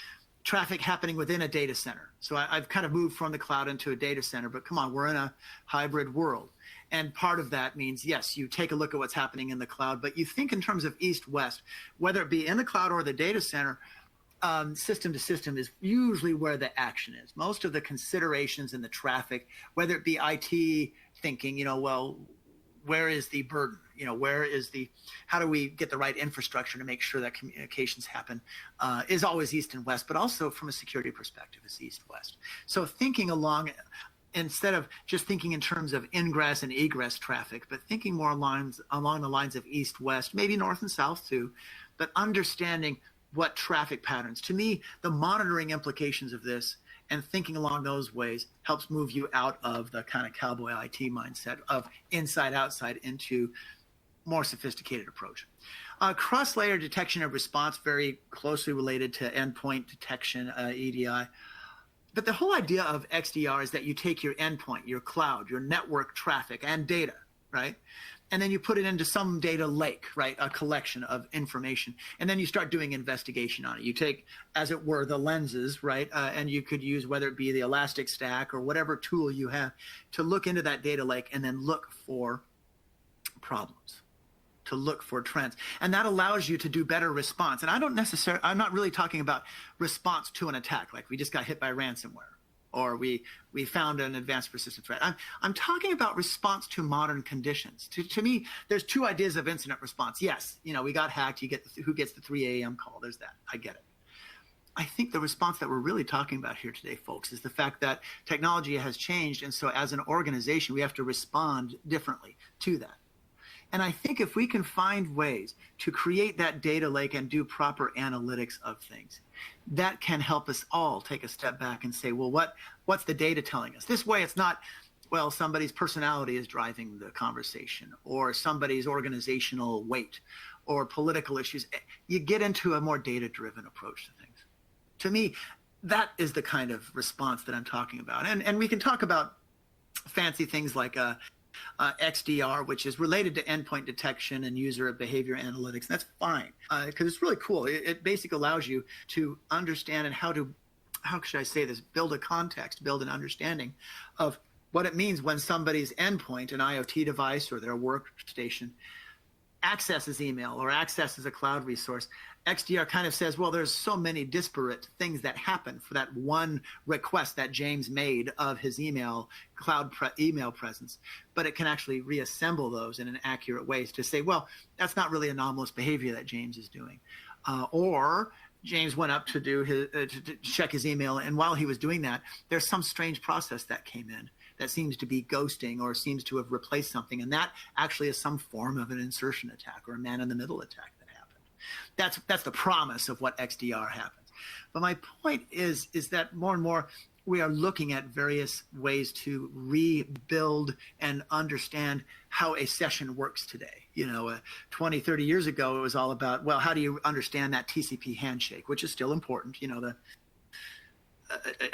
Traffic happening within a data center. So I've kind of moved from the cloud into a data center, but come on, we're in a hybrid world. And part of that means, yes, you take a look at what's happening in the cloud, but you think in terms of east-west, whether it be in the cloud or the data center, system to system is usually where the action is. Most of the considerations in the traffic, whether it be IT thinking, well, where is the burden? How do we get the right infrastructure to make sure that communications happen is always east and west, but also from a security perspective is east-west. So thinking along, instead of just thinking in terms of ingress and egress traffic, but thinking more along the lines of east-west, maybe north and south too, but understanding what traffic patterns. To me, the monitoring implications of this and thinking along those ways helps move you out of the kind of cowboy IT mindset of inside outside into more sophisticated approach. Cross-layer detection of response, very closely related to endpoint detection, EDI. But the whole idea of XDR is that you take your endpoint, your cloud, your network traffic and data, right? And then you put it into some data lake, right? A collection of information. And then you start doing investigation on it. You take, as it were, the lenses, right? And you could use, whether it be the Elastic Stack or whatever tool you have, to look into that data lake and then look for problems, to look for trends. And that allows you to do better response. And I'm not really talking about response to an attack, like we just got hit by ransomware, or we found an advanced persistent threat. I'm talking about response to modern conditions. To me, there's two ideas of incident response. Yes, we got hacked. You get who gets the 3 a.m. call. There's that. I get it. I think the response that we're really talking about here today, folks, is the fact that technology has changed. And so as an organization, we have to respond differently to that. And I think if we can find ways to create that data lake and do proper analytics of things, that can help us all take a step back and say, well, what's the data telling us? This way, it's not, well, somebody's personality is driving the conversation, or somebody's organizational weight, or political issues. You get into a more data-driven approach to things. To me, that is the kind of response that I'm talking about. And we can talk about fancy things like XDR, which is related to endpoint detection and user behavior analytics. And that's fine, because it's really cool. It basically allows you to understand and how should I say this, build a context, build an understanding of what it means when somebody's endpoint, an IoT device or their workstation, accesses email or accesses a cloud resource. XDR kind of says, well, there's so many disparate things that happen for that one request that James made of his email, email presence, but it can actually reassemble those in an accurate way to say, well, that's not really anomalous behavior that James is doing. Or James went up to do to check his email, and while he was doing that, there's some strange process that came in that seems to be ghosting or seems to have replaced something, and that actually is some form of an insertion attack or a man-in-the-middle attack that happened. That's the promise of what XDR happens. But my point is that more and more we are looking at various ways to rebuild and understand how a session works today. 20, 30 years ago, it was all about, well, how do you understand that TCP handshake, which is still important,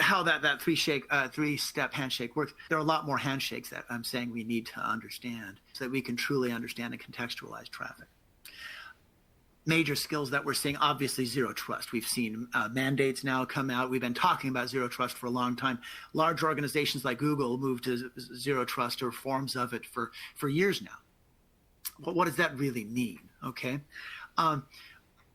how that three-step handshake works. There are a lot more handshakes that I'm saying we need to understand so that we can truly understand and contextualize traffic. Major skills that we're seeing, obviously zero trust. We've seen mandates now come out. We've been talking about zero trust for a long time. Large organizations like Google moved to zero trust or forms of it for years now. But what does that really mean? Okay.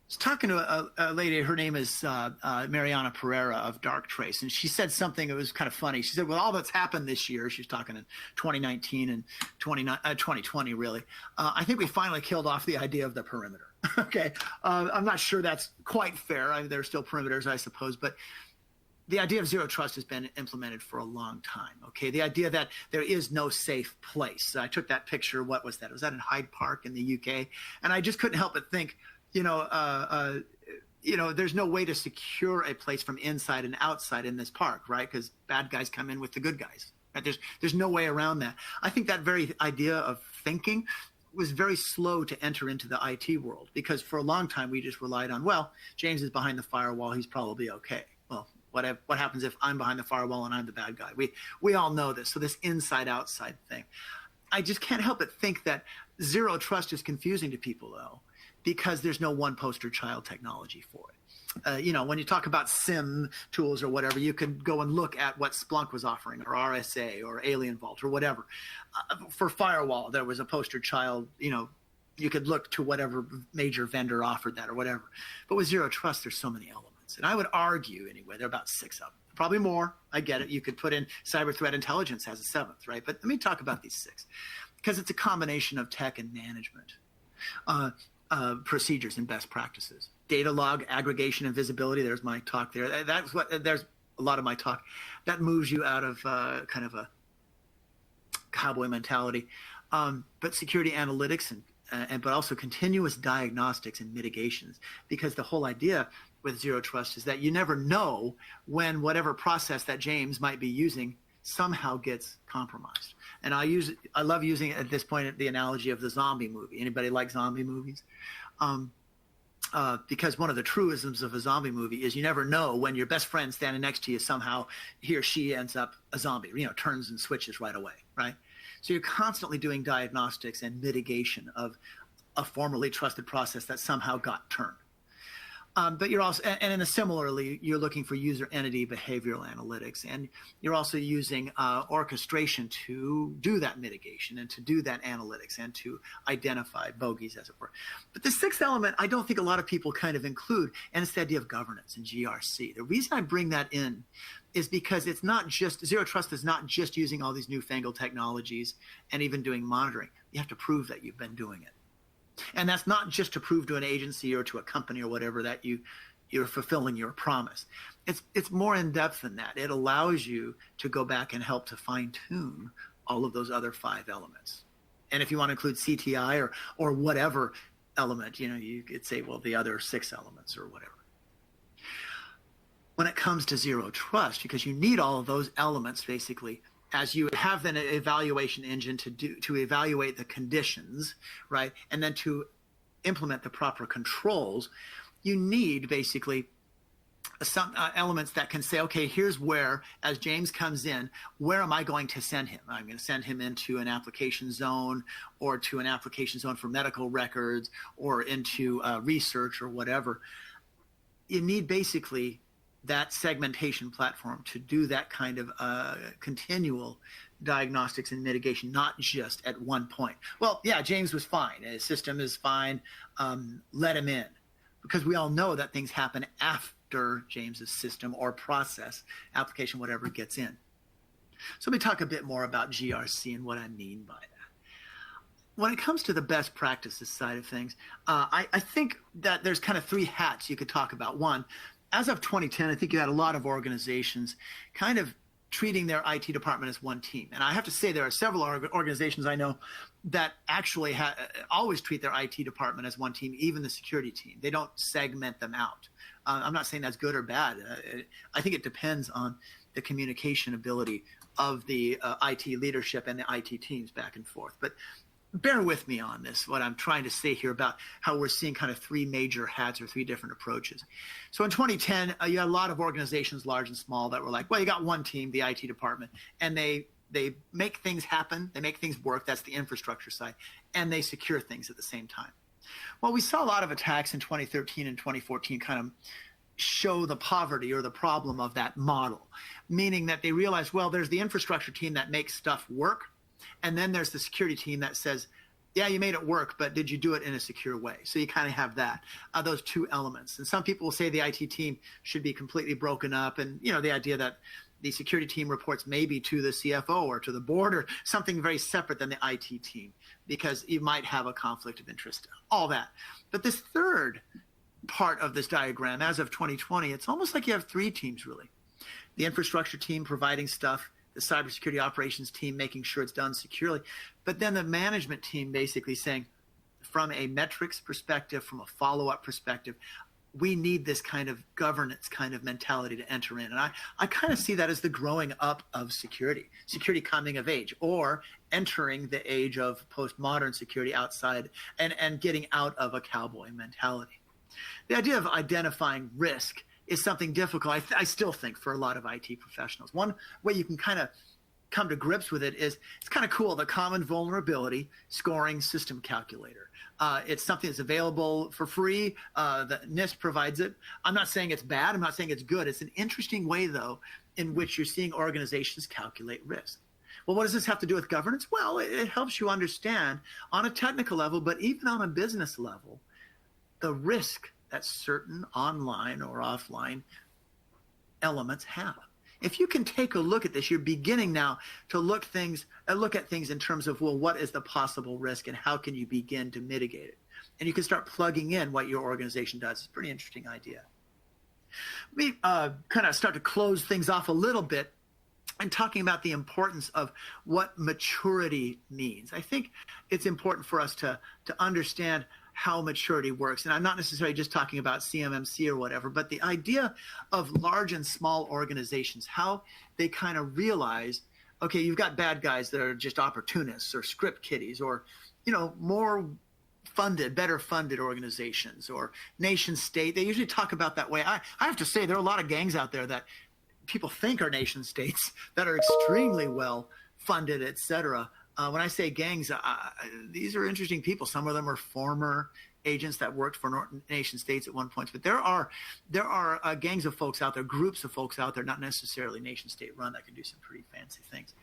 was talking to a lady. Her name is Mariana Pereira of Darktrace, and she said something that was kind of funny. She said, "Well, all that's happened this year," she's talking in 2019 and 2020, really. I think we finally killed off the idea of the perimeter. Okay, I'm not sure that's quite fair. There are still perimeters, I suppose, but the idea of zero trust has been implemented for a long time. Okay, the idea that there is no safe place. I took that picture. What was that? Was that in Hyde Park in the UK? And I just couldn't help but think, there's no way to secure a place from inside and outside in this park, right? Because bad guys come in with the good guys. Right? There's no way around that. I think that very idea of thinking was very slow to enter into the IT world, because for a long time we just relied on, well, James is behind the firewall, he's probably okay. Well, what happens if I'm behind the firewall and I'm the bad guy? We all know this. So this inside-outside thing. I just can't help but think that zero trust is confusing to people, though, because there's no one poster child technology for it. When you talk about SIM tools or whatever, you could go and look at what Splunk was offering, or RSA, or Alien Vault, or whatever. For firewall, there was a poster child. You could look to whatever major vendor offered that or whatever. But with zero trust, there's so many elements. And I would argue, anyway, there are about 6 of them. Probably more. I get it. You could put in cyber threat intelligence as a 7th, right? But let me talk about these 6, because it's a combination of tech and management. Procedures and best practices. Data log, aggregation, and visibility. There's my talk there. There's a lot of my talk. That moves you out of kind of a cowboy mentality. But security analytics but also continuous diagnostics and mitigations, because the whole idea with zero trust is that you never know when whatever process that James might be using somehow gets compromised. And I love using at this point the analogy of the zombie movie. Anybody like zombie movies? Because one of the truisms of a zombie movie is you never know when your best friend standing next to you, somehow he or she ends up a zombie, turns and switches right away, right? So you're constantly doing diagnostics and mitigation of a formerly trusted process that somehow got turned. But you're also, and in a similarly, you're looking for user entity behavioral analytics, and you're also using orchestration to do that mitigation and to do that analytics and to identify bogeys, as it were. But the 6th element, I don't think a lot of people kind of include, and it's the idea of governance and GRC. The reason I bring that in is because it's not just, zero trust is not just using all these newfangled technologies and even doing monitoring. You have to prove that you've been doing it. And that's not just to prove to an agency or to a company or whatever that you're fulfilling your promise. It's more in depth than that. It allows you to go back and help to fine tune all of those other 5 elements. And if you want to include CTI or whatever element, you could say, well, the other 6 elements or whatever. When it comes to zero trust, because you need all of those elements basically, as you have an evaluation engine to evaluate the conditions, right? And then to implement the proper controls, you need basically some elements that can say, okay, here's where, as James comes in, where am I going to send him? I'm going to send him into an application zone, or to an application zone for medical records, or into research or whatever. You need basically that segmentation platform to do that kind of continual diagnostics and mitigation, not just at one point. Well, yeah, James was fine. His system is fine. Let him in. Because we all know that things happen after James's system or process, application, whatever, gets in. So let me talk a bit more about GRC and what I mean by that. When it comes to the best practices side of things, I think that there's kind of 3 hats you could talk about. One, as of 2010, I think you had a lot of organizations kind of treating their IT department as one team. And I have to say there are several organizations I know that actually always treat their IT department as one team, even the security team. They don't segment them out. I'm not saying that's good or bad. I think it depends on the communication ability of the IT leadership and the IT teams back and forth. But bear with me on this, what I'm trying to say here about how we're seeing kind of 3 major hats or 3 different approaches. So in 2010, you had a lot of organizations, large and small, that were like, well, you got one team, the IT department, and they make things happen, they make things work, that's the infrastructure side, and they secure things at the same time. Well, we saw a lot of attacks in 2013 and 2014 kind of show the poverty or the problem of that model, meaning that they realized, well, there's the infrastructure team that makes stuff work, and then there's the security team that says, Yeah, you made it work, but did you do it in a secure way? So you kind of have that, those two elements. And some people will say the IT team should be completely broken up. And, the idea that the security team reports maybe to the CFO or to the board or something very separate than the IT team, because you might have a conflict of interest, all that. But this third part of this diagram, as of 2020, it's almost like you have three teams, really. The infrastructure team providing stuff, the cybersecurity operations team making sure it's done securely, but then the management team basically saying, from a metrics perspective, from a follow-up perspective, we need this kind of governance kind of mentality to enter in. And I kind of see that as the growing up of security coming of age, or entering the age of postmodern security outside and getting out of a cowboy mentality. The idea of identifying risk is something difficult, I still think, for a lot of IT professionals. One way you can kind of come to grips with it is, it's kind of cool, the Common Vulnerability Scoring System Calculator. It's something that's available for free. The NIST provides it. I'm not saying it's bad. I'm not saying it's good. It's an interesting way, though, in which you're seeing organizations calculate risk. Well, what does this have to do with governance? Well, it helps you understand on a technical level, but even on a business level, the risk that certain online or offline elements have. If you can take a look at this, you're beginning now to look at things in terms of, well, what is the possible risk and how can you begin to mitigate it? And you can start plugging in what your organization does. It's a pretty interesting idea. Let me kind of start to close things off a little bit and talking about the importance of what maturity means. I think it's important for us to understand how maturity works. And I'm not necessarily just talking about CMMC or whatever, but the idea of large and small organizations, how they kind of realize, okay, you've got bad guys that are just opportunists or script kiddies, or, more funded, better funded organizations, or nation state. They usually talk about that way. I have to say, there are a lot of gangs out there that people think are nation states that are extremely well funded, et cetera. When I say gangs, these are interesting people. Some of them are former agents that worked for nation states at one point. But there are gangs of folks out there, groups of folks out there, not necessarily nation state run, that can do some pretty fancy things.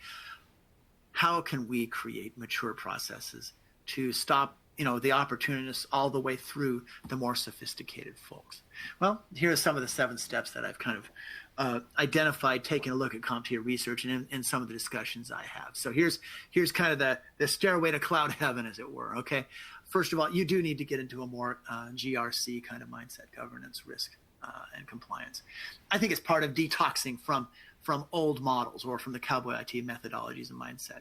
How can we create mature processes to stop the opportunists all the way through the more sophisticated folks? Well, here are some of the 7 steps that I've kind of identified, taking a look at CompTIA research and in some of the discussions I have. So here's kind of the stairway to cloud heaven, as it were. Okay, first of all, you do need to get into a more GRC kind of mindset, governance, risk, and compliance. I think it's part of detoxing from old models or from the Cowboy IT methodologies and mindset.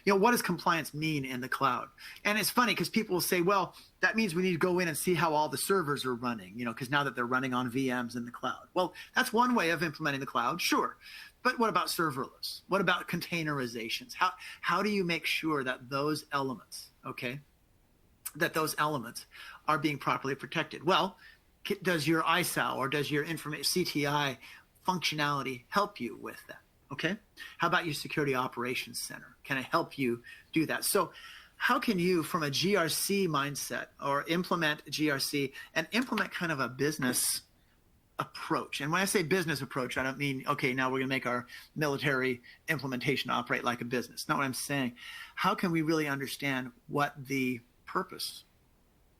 What does compliance mean in the cloud? And it's funny because people will say, well, that means we need to go in and see how all the servers are running, because now that they're running on VMs in the cloud. Well, that's one way of implementing the cloud, sure. But what about serverless? What about containerizations? How do you make sure that those elements, are being properly protected? Well, does your ISAO or does your CTI functionality help you with that? Okay. How about your security operations center? Can it help you do that? So how can you, from a GRC mindset, or implement GRC and implement kind of a business approach? And when I say business approach, I don't mean, okay, now we're going to make our military implementation operate like a business. Not what I'm saying. How can we really understand what the purpose,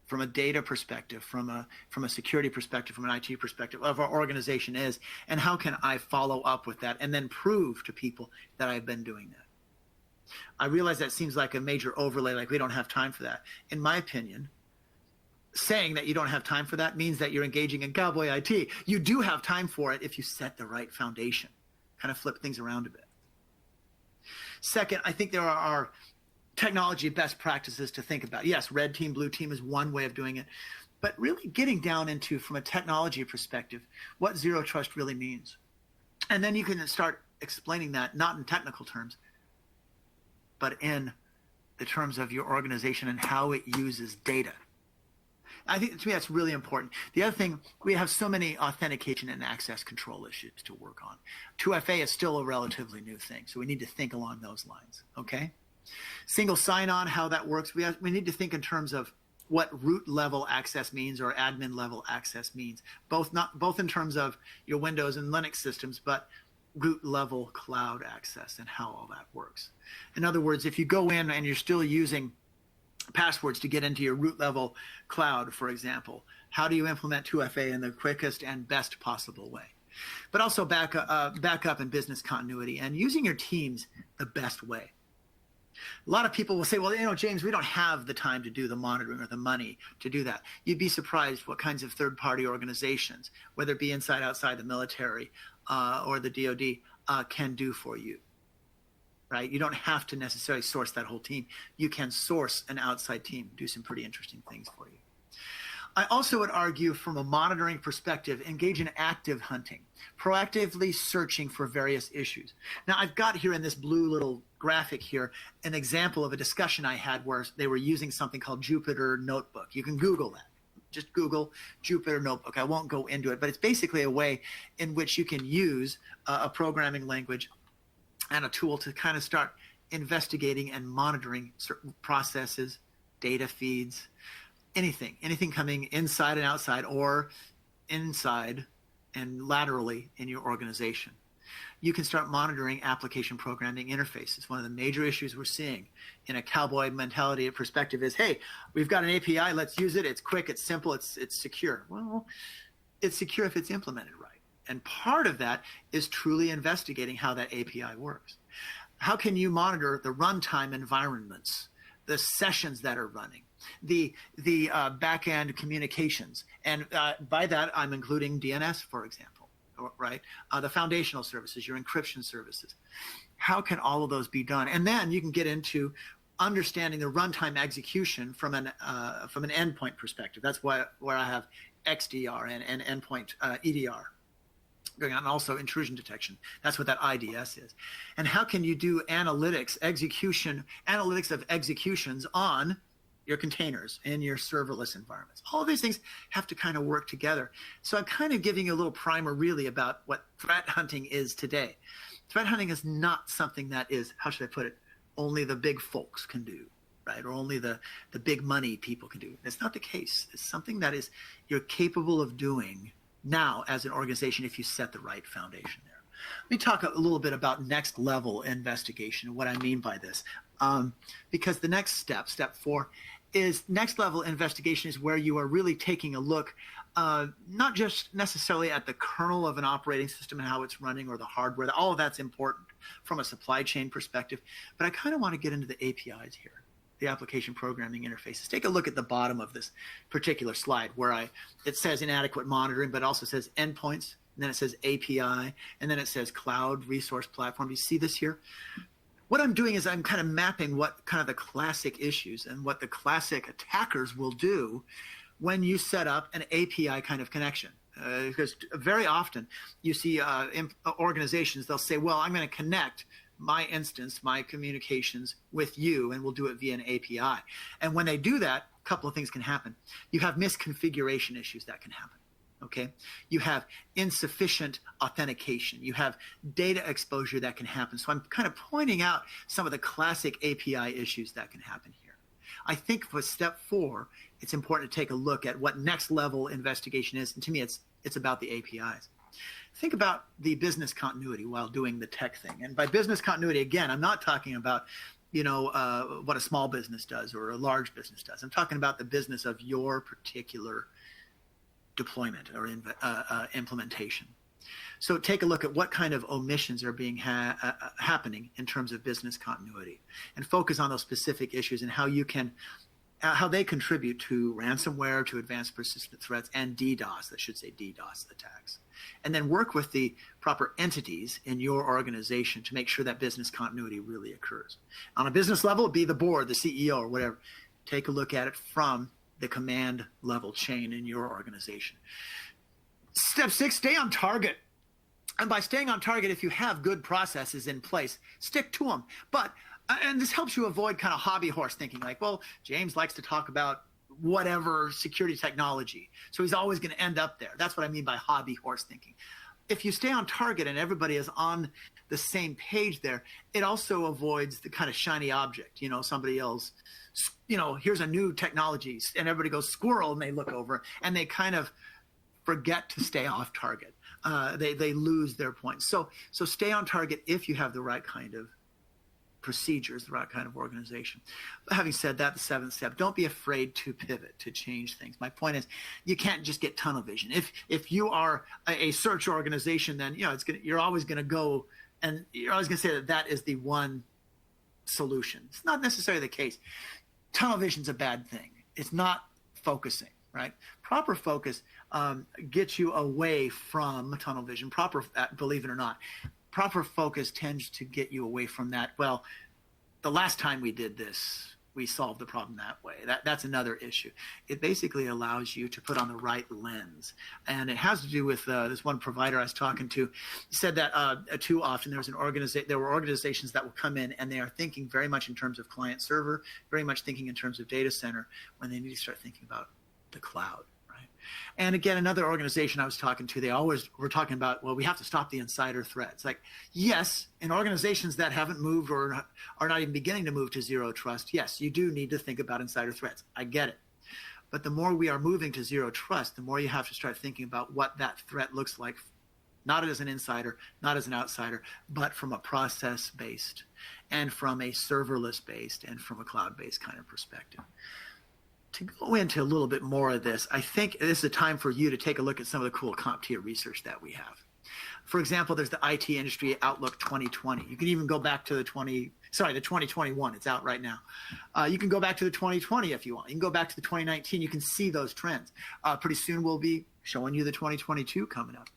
from a data perspective, from a security perspective, from an IT perspective of our organization is, and how can I follow up with that and then prove to people that I've been doing that? I realize that seems like a major overlay, like we don't have time for that. In my opinion, saying that you don't have time for that means that you're engaging in Cowboy IT. You do have time for it if you set the right foundation, kind of flip things around a bit. Second, I think there are technology best practices to think about. Yes, red team, blue team is one way of doing it, but really getting down into, from a technology perspective, what zero trust really means. And then you can start explaining that, not in technical terms, but in the terms of your organization and how it uses data. I think, to me, that's really important. The other thing, we have so many authentication and access control issues to work on. 2FA is still a relatively new thing, so we need to think along those lines, okay? Single sign-on, how that works. We need to think in terms of what root level access means or admin level access means, both in terms of your Windows and Linux systems, but root level cloud access and how all that works. In other words, if you go in and you're still using passwords to get into your root level cloud, for example. How do you implement 2FA in the quickest and best possible way? But also backup and business continuity and using your teams the best way. A lot of people will say, well, James, we don't have the time to do the monitoring or the money to do that. You'd be surprised what kinds of third-party organizations, whether it be inside, outside the military or the DoD, can do for you, right? You don't have to necessarily source that whole team. You can source an outside team, do some pretty interesting things for you. I also would argue from a monitoring perspective, engage in active hunting, proactively searching for various issues. Now, I've got here in this blue little graphic here an example of a discussion I had where they were using something called Jupyter Notebook. You can Google that. Just Google Jupyter Notebook. I won't go into it, but it's basically a way in which you can use a programming language and a tool to kind of start investigating and monitoring certain processes, data feeds, anything coming inside and outside or inside and laterally in your organization. You can start monitoring application programming interfaces. One of the major issues we're seeing in a cowboy mentality perspective is, hey, we've got an API, let's use it. It's quick, it's simple, it's secure. Well, it's secure if it's implemented right. And part of that is truly investigating how that API works. How can you monitor the runtime environments, the sessions that are running, the back-end communications? And by that, I'm including DNS, for example, right? The foundational services, your encryption services. How can all of those be done? And then you can get into understanding the runtime execution from an endpoint perspective. That's where I have XDR and endpoint EDR going on, and also intrusion detection. That's what that IDS is. And how can you do analytics of executions on your containers and your serverless environments? All of these things have to kind of work together. So I'm kind of giving you a little primer really about what threat hunting is today. Threat hunting is not something that is, how should I put it, only the big folks can do, right? Or only the big money people can do. It's not the case. It's something that is you're capable of doing now as an organization if you set the right foundation there. Let me talk a little bit about next level investigation and what I mean by this. Because the next step 4, is next level investigation is where you are really taking a look, not just necessarily at the kernel of an operating system and how it's running or the hardware. All of that's important from a supply chain perspective. But I kind of want to get into the APIs here, the application programming interfaces. Take a look at the bottom of this particular slide where it says inadequate monitoring, but also says endpoints, and then it says API, and then it says cloud resource platform. Do you see this here? What I'm doing is I'm kind of mapping what kind of the classic issues and what the classic attackers will do when you set up an API kind of connection. Because very often you see organizations, they'll say, well, I'm going to connect my instance, my communications with you, and we'll do it via an API. And when they do that, a couple of things can happen. You have misconfiguration issues that can happen. Okay, you have insufficient authentication. You have data exposure that can happen. So I'm kind of pointing out some of the classic API issues that can happen here. I think for step 4, it's important to take a look at what next level investigation is. And to me, it's about the APIs. Think about the business continuity while doing the tech thing. And by business continuity, again, I'm not talking about what a small business does or a large business does. I'm talking about the business of your particular deployment or implementation. So take a look at what kind of omissions are being happening in terms of business continuity, and focus on those specific issues and how they contribute to ransomware, to advanced persistent threats, and DDoS attacks. And then work with the proper entities in your organization to make sure that business continuity really occurs. On a business level, be the board, the CEO, or whatever. Take a look at it from the command level chain in your organization. Step 6, stay on target. And by staying on target, if you have good processes in place, stick to them. And this helps you avoid kind of hobby horse thinking like, well, James likes to talk about whatever security technology, so he's always going to end up there. That's what I mean by hobby horse thinking. If you stay on target and everybody is on the same page there, it also avoids the kind of shiny object, somebody else, here's a new technology, and everybody goes squirrel, and they look over and they kind of forget to stay off target. They lose their points. So stay on target if you have the right kind of procedures, the right kind of organization. But having said that, the seventh step, don't be afraid to pivot, to change things. My point is, you can't just get tunnel vision. If you are a search organization, then you're always going to go and you're always going to say that is the one solution. It's not necessarily the case. Tunnel vision's a bad thing. It's not focusing, right? Proper focus gets you away from tunnel vision. Believe it or not, proper focus tends to get you away from that. Well, the last time we did this, we solved the problem that way. That's another issue. It basically allows you to put on the right lens. And it has to do with this one provider I was talking to said that too often there were organizations that will come in and they are thinking very much in terms of client server, very much thinking in terms of data center when they need to start thinking about the cloud. And again, another organization I was talking to, they always were talking about, well, we have to stop the insider threats. Like, yes, in organizations that haven't moved or are not even beginning to move to zero trust, yes, you do need to think about insider threats. I get it. But the more we are moving to zero trust, the more you have to start thinking about what that threat looks like, not as an insider, not as an outsider, but from a process-based and from a serverless-based and from a cloud-based kind of perspective. To go into a little bit more of this, I think this is a time for you to take a look at some of the cool CompTIA research that we have. For example, there's the IT Industry Outlook 2020. You can even go back to the 2021. It's out right now. You can go back to the 2020 if you want. You can go back to the 2019. You can see those trends. Pretty soon we'll be showing you the 2022 coming up.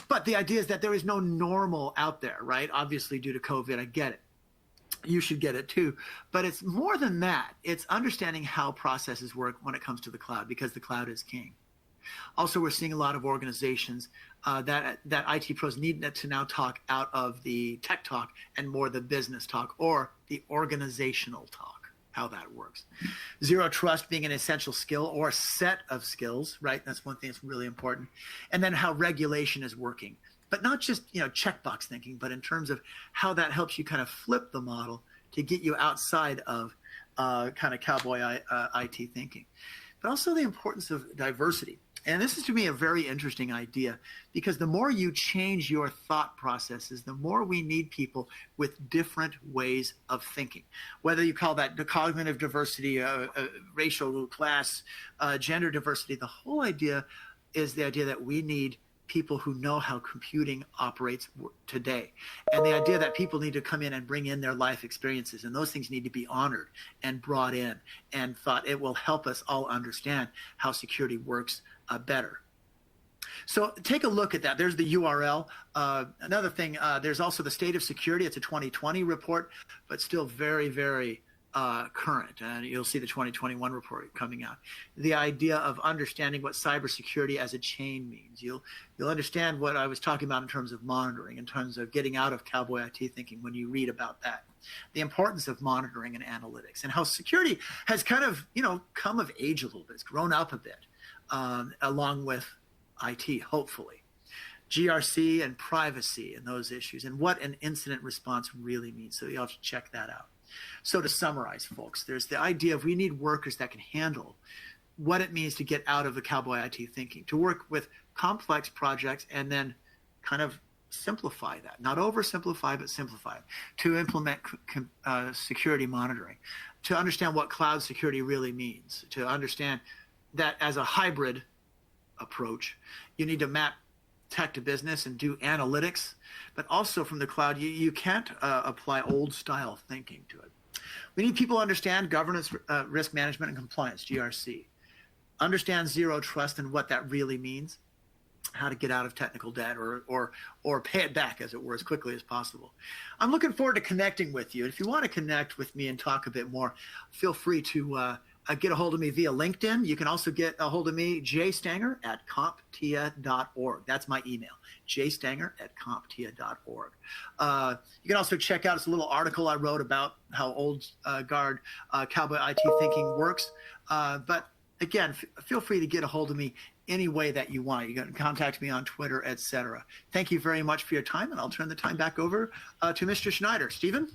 But the idea is that there is no normal out there, right? Obviously, due to COVID, I get it. You should get it too. But it's more than that. It's understanding how processes work when it comes to the cloud, because the cloud is king. Also, we're seeing a lot of organizations that IT pros need to now talk out of the tech talk and more the business talk or the organizational talk, how that works. Zero trust being an essential skill or set of skills, right? That's one thing that's really important. And then how regulation is working. But not just checkbox thinking, but in terms of how that helps you kind of flip the model to get you outside of kind of cowboy IT thinking. But also the importance of diversity. And this is to me a very interesting idea, because the more you change your thought processes, the more we need people with different ways of thinking. Whether you call that the cognitive diversity, racial, class, gender diversity, the whole idea is the idea that we need people who know how computing operates today. And the idea that people need to come in and bring in their life experiences, and those things need to be honored and brought in and thought it will help us all understand how security works better. So take a look at that. There's the URL. Another thing, there's also the State of Security. It's a 2020 report, but still very, very current, and you'll see the 2021 report coming out. The idea of understanding what cybersecurity as a chain means. You'll understand what I was talking about in terms of monitoring, in terms of getting out of cowboy IT thinking when you read about that. The importance of monitoring and analytics, and how security has kind of come of age a little bit. It's grown up a bit along with IT, hopefully. GRC and privacy and those issues, and what an incident response really means. So you have to check that out. So to summarize, folks, there's the idea of we need workers that can handle what it means to get out of the cowboy IT thinking, to work with complex projects and then kind of simplify that, not oversimplify, but simplify it, to implement security monitoring, to understand what cloud security really means, to understand that as a hybrid approach, you need to map tech to business and do analytics, but also from the cloud, you can't apply old style thinking to it. We need people to understand governance, risk management, and compliance, GRC. Understand zero trust and what that really means, how to get out of technical debt or pay it back, as it were, as quickly as possible. I'm looking forward to connecting with you. If you want to connect with me and talk a bit more, feel free to get a hold of me via LinkedIn. You can also get a hold of me, jstanger@CompTIA.org. That's my email, jstanger@CompTIA.org. You can also check out this little article I wrote about how old guard cowboy IT thinking works. But again, feel free to get a hold of me any way that you want. You can contact me on Twitter, etc. Thank you very much for your time, and I'll turn the time back over to Mr. Schneider. Stephen?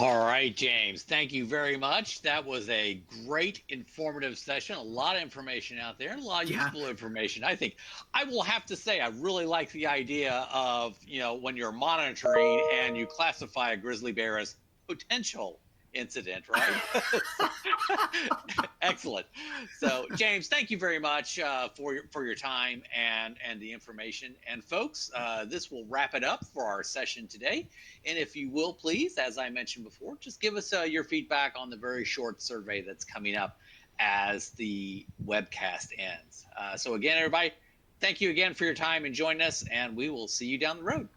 All right, James, thank you very much. That was a great informative session. A lot of information out there, and a lot of useful information. I think I will have to say I really like the idea of, when you're monitoring and you classify a grizzly bear as potential incident, right? Excellent. So, James, thank you very much for your time and the information. And folks, this will wrap it up for our session today. And if you will, please, as I mentioned before, just give us your feedback on the very short survey that's coming up as the webcast ends. So again, everybody, thank you again for your time and joining us, and we will see you down the road.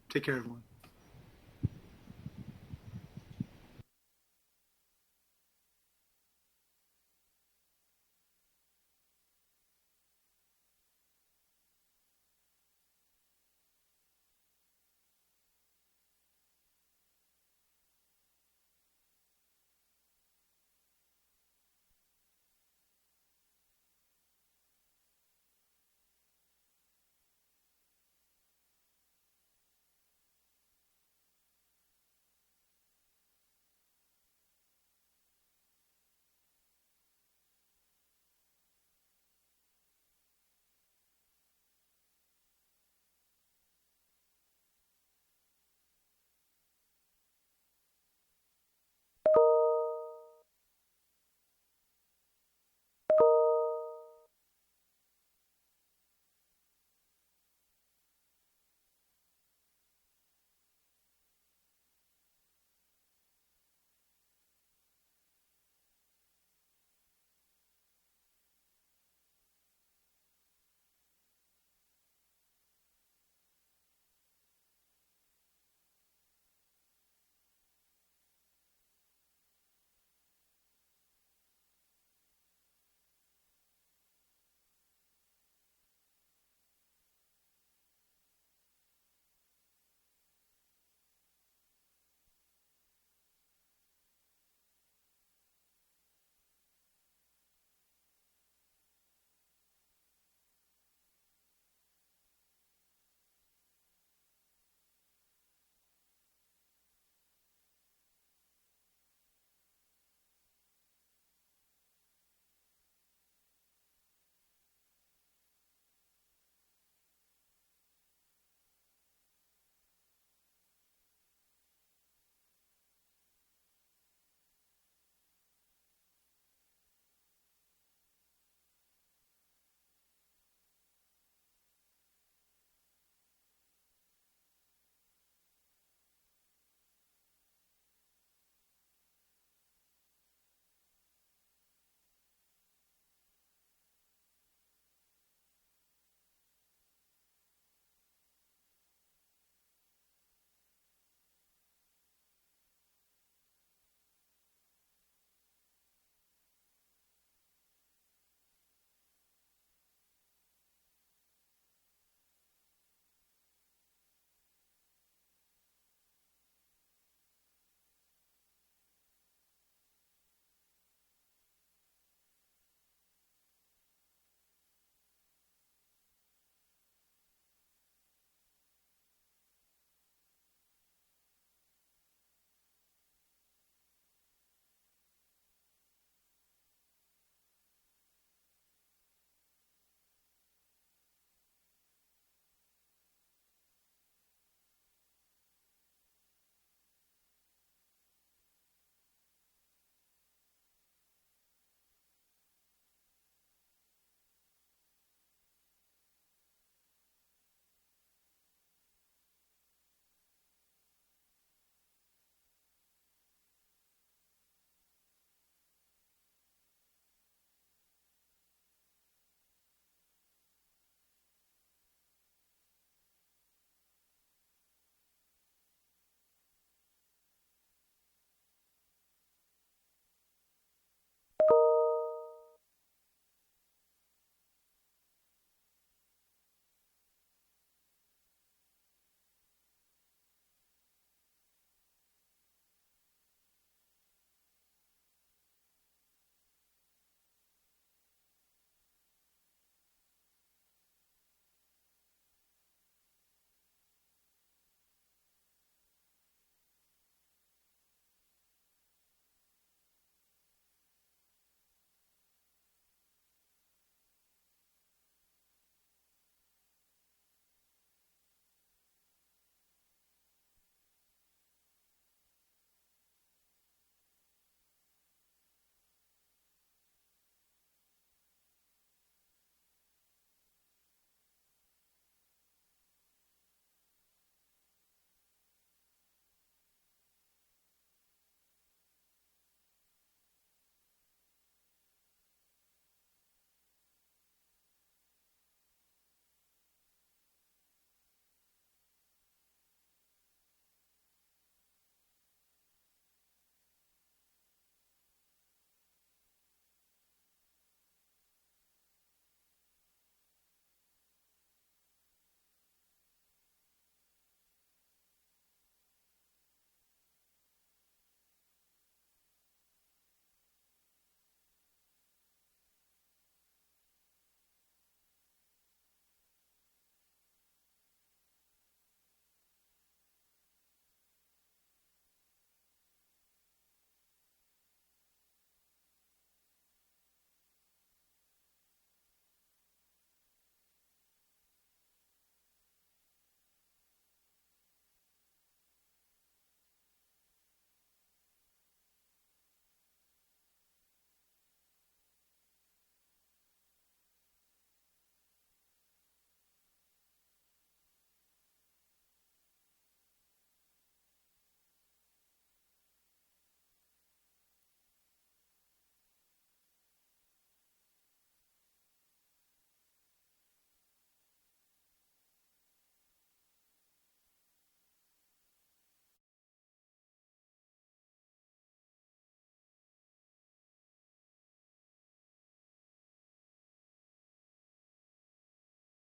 Take care, everyone.